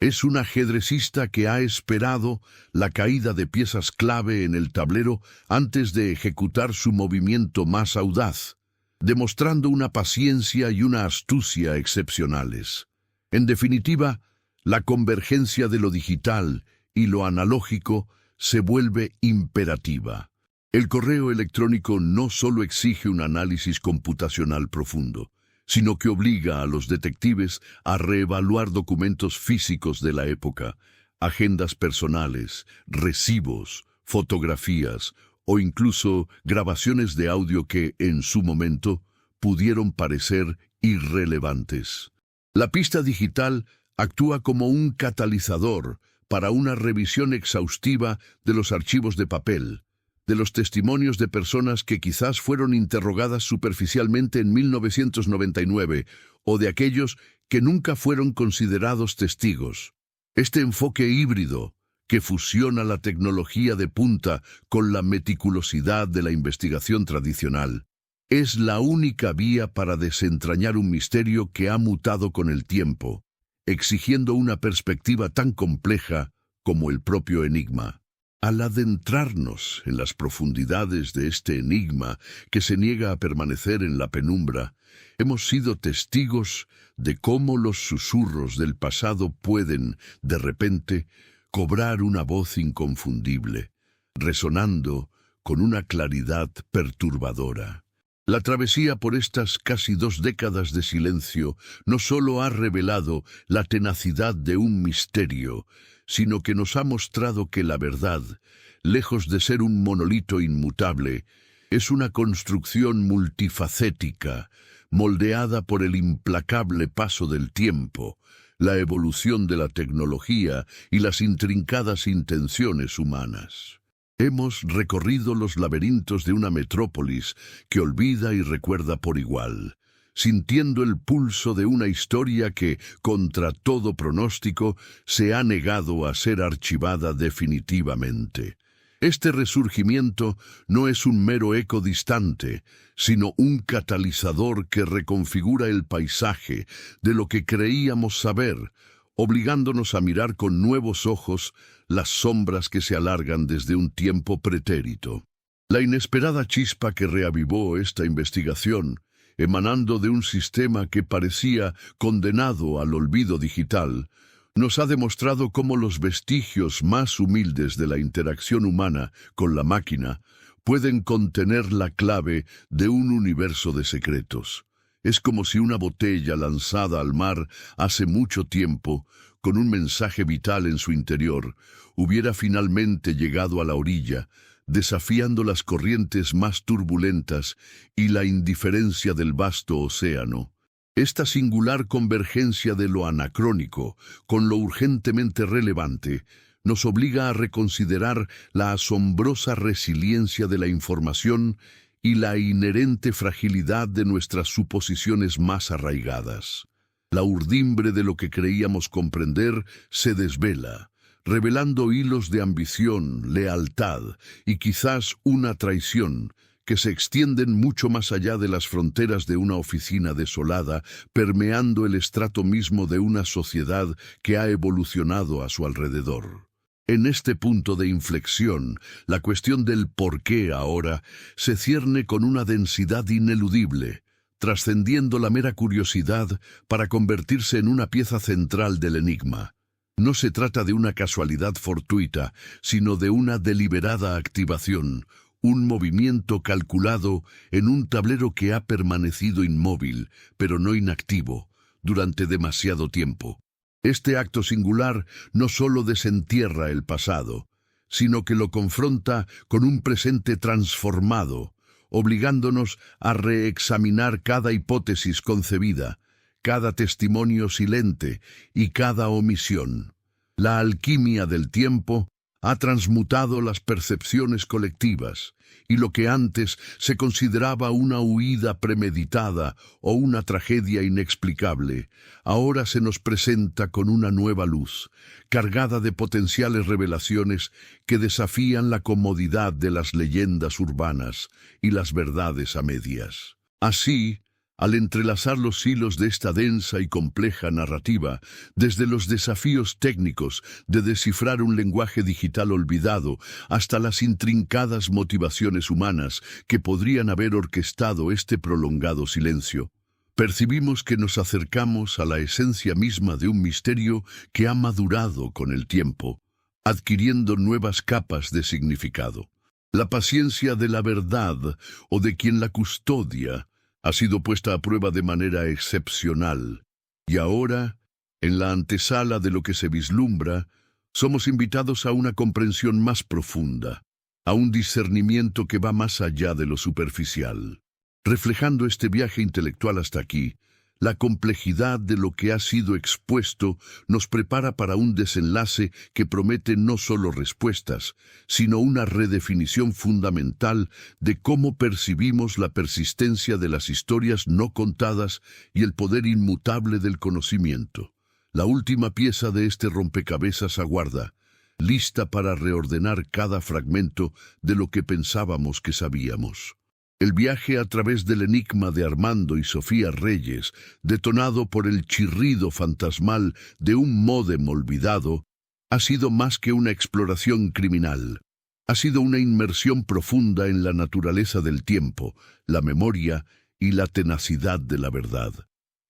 Es un ajedrecista que ha esperado la caída de piezas clave en el tablero antes de ejecutar su movimiento más audaz, demostrando una paciencia y una astucia excepcionales. En definitiva, la convergencia de lo digital y lo analógico se vuelve imperativa. El correo electrónico no solo exige un análisis computacional profundo, sino que obliga a los detectives a reevaluar documentos físicos de la época, agendas personales, recibos, fotografías o incluso grabaciones de audio que, en su momento, pudieron parecer irrelevantes. La pista digital actúa como un catalizador para una revisión exhaustiva de los archivos de papel, de los testimonios de personas que quizás fueron interrogadas superficialmente en 1999 o de aquellos que nunca fueron considerados testigos. Este enfoque híbrido, que fusiona la tecnología de punta con la meticulosidad de la investigación tradicional, es la única vía para desentrañar un misterio que ha mutado con el tiempo, exigiendo una perspectiva tan compleja como el propio enigma. Al adentrarnos en las profundidades de este enigma que se niega a permanecer en la penumbra, hemos sido testigos de cómo los susurros del pasado pueden, de repente, cobrar una voz inconfundible, resonando con una claridad perturbadora. La travesía por estas casi 2 décadas de silencio no solo ha revelado la tenacidad de un misterio, sino que nos ha mostrado que la verdad, lejos de ser un monolito inmutable, es una construcción multifacética, moldeada por el implacable paso del tiempo, la evolución de la tecnología y las intrincadas intenciones humanas. Hemos recorrido los laberintos de una metrópolis que olvida y recuerda por igual, sintiendo el pulso de una historia que, contra todo pronóstico, se ha negado a ser archivada definitivamente. Este resurgimiento no es un mero eco distante, sino un catalizador que reconfigura el paisaje de lo que creíamos saber, obligándonos a mirar con nuevos ojos las sombras que se alargan desde un tiempo pretérito. La inesperada chispa que reavivó esta investigación, emanando de un sistema que parecía condenado al olvido digital, nos ha demostrado cómo los vestigios más humildes de la interacción humana con la máquina pueden contener la clave de un universo de secretos. Es como si una botella lanzada al mar hace mucho tiempo, con un mensaje vital en su interior, hubiera finalmente llegado a la orilla, desafiando las corrientes más turbulentas y la indiferencia del vasto océano. Esta singular convergencia de lo anacrónico con lo urgentemente relevante nos obliga a reconsiderar la asombrosa resiliencia de la información y la inherente fragilidad de nuestras suposiciones más arraigadas. La urdimbre de lo que creíamos comprender se desvela, revelando hilos de ambición, lealtad y quizás una traición que se extienden mucho más allá de las fronteras de una oficina desolada, permeando el estrato mismo de una sociedad que ha evolucionado a su alrededor. En este punto de inflexión, la cuestión del por qué ahora se cierne con una densidad ineludible, trascendiendo la mera curiosidad para convertirse en una pieza central del enigma. No se trata de una casualidad fortuita, sino de una deliberada activación, un movimiento calculado en un tablero que ha permanecido inmóvil, pero no inactivo, durante demasiado tiempo. Este acto singular no solo desentierra el pasado, sino que lo confronta con un presente transformado, obligándonos a reexaminar cada hipótesis concebida, cada testimonio silente y cada omisión. La alquimia del tiempo ha transmutado las percepciones colectivas, y lo que antes se consideraba una huida premeditada o una tragedia inexplicable, ahora se nos presenta con una nueva luz, cargada de potenciales revelaciones que desafían la comodidad de las leyendas urbanas y las verdades a medias. Así, al entrelazar los hilos de esta densa y compleja narrativa, desde los desafíos técnicos de descifrar un lenguaje digital olvidado hasta las intrincadas motivaciones humanas que podrían haber orquestado este prolongado silencio, percibimos que nos acercamos a la esencia misma de un misterio que ha madurado con el tiempo, adquiriendo nuevas capas de significado. La paciencia de la verdad o de quien la custodia ha sido puesta a prueba de manera excepcional, y ahora, en la antesala de lo que se vislumbra, somos invitados a una comprensión más profunda, a un discernimiento que va más allá de lo superficial. Reflejando este viaje intelectual hasta aquí, la complejidad de lo que ha sido expuesto nos prepara para un desenlace que promete no solo respuestas, sino una redefinición fundamental de cómo percibimos la persistencia de las historias no contadas y el poder inmutable del conocimiento. La última pieza de este rompecabezas aguarda, lista para reordenar cada fragmento de lo que pensábamos que sabíamos. El viaje a través del enigma de Armando y Sofía Reyes, detonado por el chirrido fantasmal de un módem olvidado, ha sido más que una exploración criminal. Ha sido una inmersión profunda en la naturaleza del tiempo, la memoria y la tenacidad de la verdad.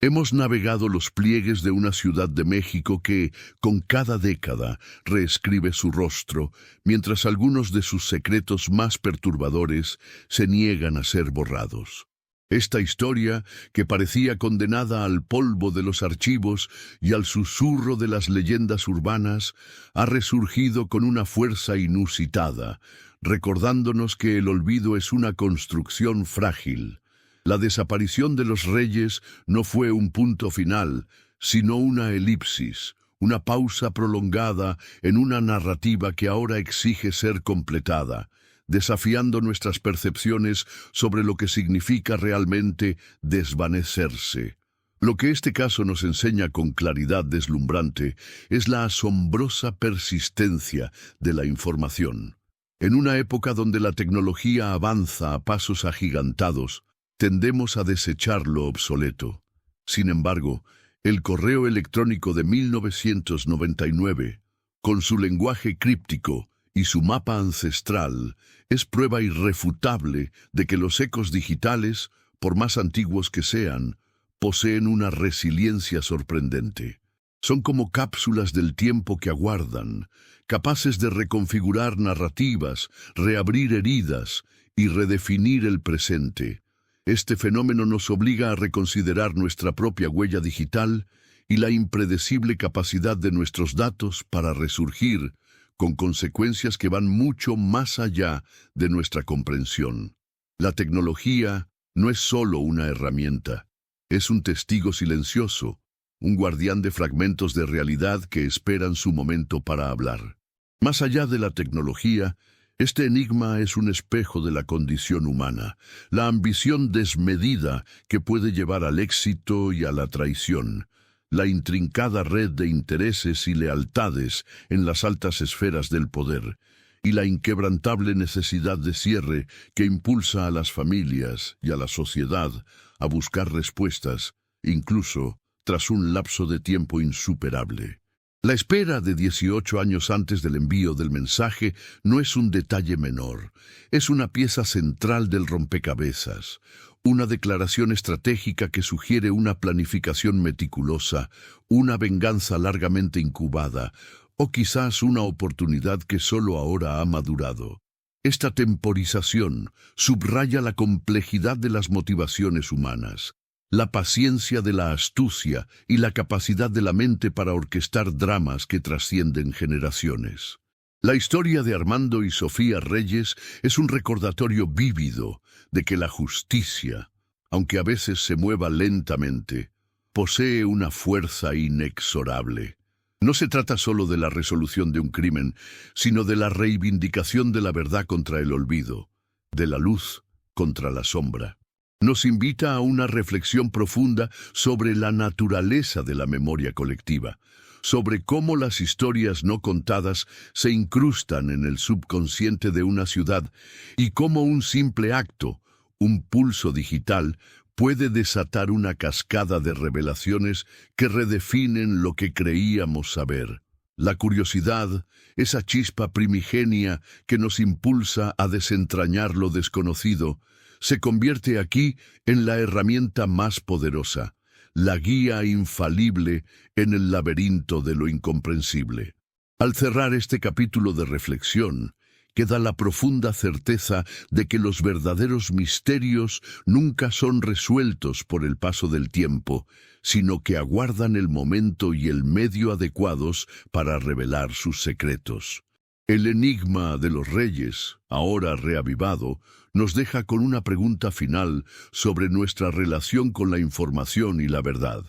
Hemos navegado los pliegues de una Ciudad de México que, con cada década, reescribe su rostro, mientras algunos de sus secretos más perturbadores se niegan a ser borrados. Esta historia, que parecía condenada al polvo de los archivos y al susurro de las leyendas urbanas, ha resurgido con una fuerza inusitada, recordándonos que el olvido es una construcción frágil. La desaparición de los reyes no fue un punto final, sino una elipsis, una pausa prolongada en una narrativa que ahora exige ser completada, desafiando nuestras percepciones sobre lo que significa realmente desvanecerse. Lo que este caso nos enseña con claridad deslumbrante es la asombrosa persistencia de la información. En una época donde la tecnología avanza a pasos agigantados, tendemos a desechar lo obsoleto. Sin embargo, el correo electrónico de 1999, con su lenguaje críptico y su mapa ancestral, es prueba irrefutable de que los ecos digitales, por más antiguos que sean, poseen una resiliencia sorprendente. Son como cápsulas del tiempo que aguardan, capaces de reconfigurar narrativas, reabrir heridas y redefinir el presente. Este fenómeno nos obliga a reconsiderar nuestra propia huella digital y la impredecible capacidad de nuestros datos para resurgir, con consecuencias que van mucho más allá de nuestra comprensión. La tecnología no es solo una herramienta, es un testigo silencioso, un guardián de fragmentos de realidad que esperan su momento para hablar. Más allá de la tecnología, este enigma es un espejo de la condición humana, la ambición desmedida que puede llevar al éxito y a la traición, la intrincada red de intereses y lealtades en las altas esferas del poder, y la inquebrantable necesidad de cierre que impulsa a las familias y a la sociedad a buscar respuestas, incluso tras un lapso de tiempo insuperable. La espera de 18 años antes del envío del mensaje no es un detalle menor, es una pieza central del rompecabezas, una declaración estratégica que sugiere una planificación meticulosa, una venganza largamente incubada, o quizás una oportunidad que solo ahora ha madurado. Esta temporización subraya la complejidad de las motivaciones humanas, la paciencia de la astucia y la capacidad de la mente para orquestar dramas que trascienden generaciones. La historia de Armando y Sofía Reyes es un recordatorio vívido de que la justicia, aunque a veces se mueva lentamente, posee una fuerza inexorable. No se trata solo de la resolución de un crimen, sino de la reivindicación de la verdad contra el olvido, de la luz contra la sombra. Nos invita a una reflexión profunda sobre la naturaleza de la memoria colectiva, sobre cómo las historias no contadas se incrustan en el subconsciente de una ciudad y cómo un simple acto, un pulso digital, puede desatar una cascada de revelaciones que redefinen lo que creíamos saber. La curiosidad, esa chispa primigenia que nos impulsa a desentrañar lo desconocido, se convierte aquí en la herramienta más poderosa, la guía infalible en el laberinto de lo incomprensible. Al cerrar este capítulo de reflexión, queda la profunda certeza de que los verdaderos misterios nunca son resueltos por el paso del tiempo, sino que aguardan el momento y el medio adecuados para revelar sus secretos. El enigma de los reyes, ahora reavivado, nos deja con una pregunta final sobre nuestra relación con la información y la verdad.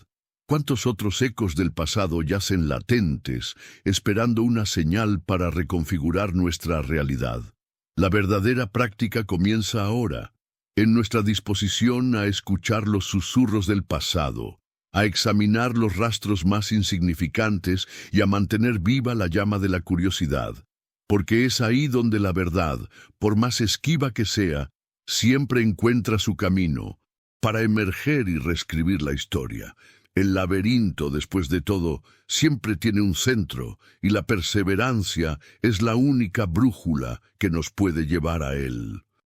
¿Cuántos otros ecos del pasado yacen latentes, esperando una señal para reconfigurar nuestra realidad? La verdadera práctica comienza ahora, en nuestra disposición a escuchar los susurros del pasado, a examinar los rastros más insignificantes y a mantener viva la llama de la curiosidad. Porque es ahí donde la verdad, por más esquiva que sea, siempre encuentra su camino para emerger y reescribir la historia. El laberinto, después de todo, siempre tiene un centro, y la perseverancia es la única brújula que nos puede llevar a él.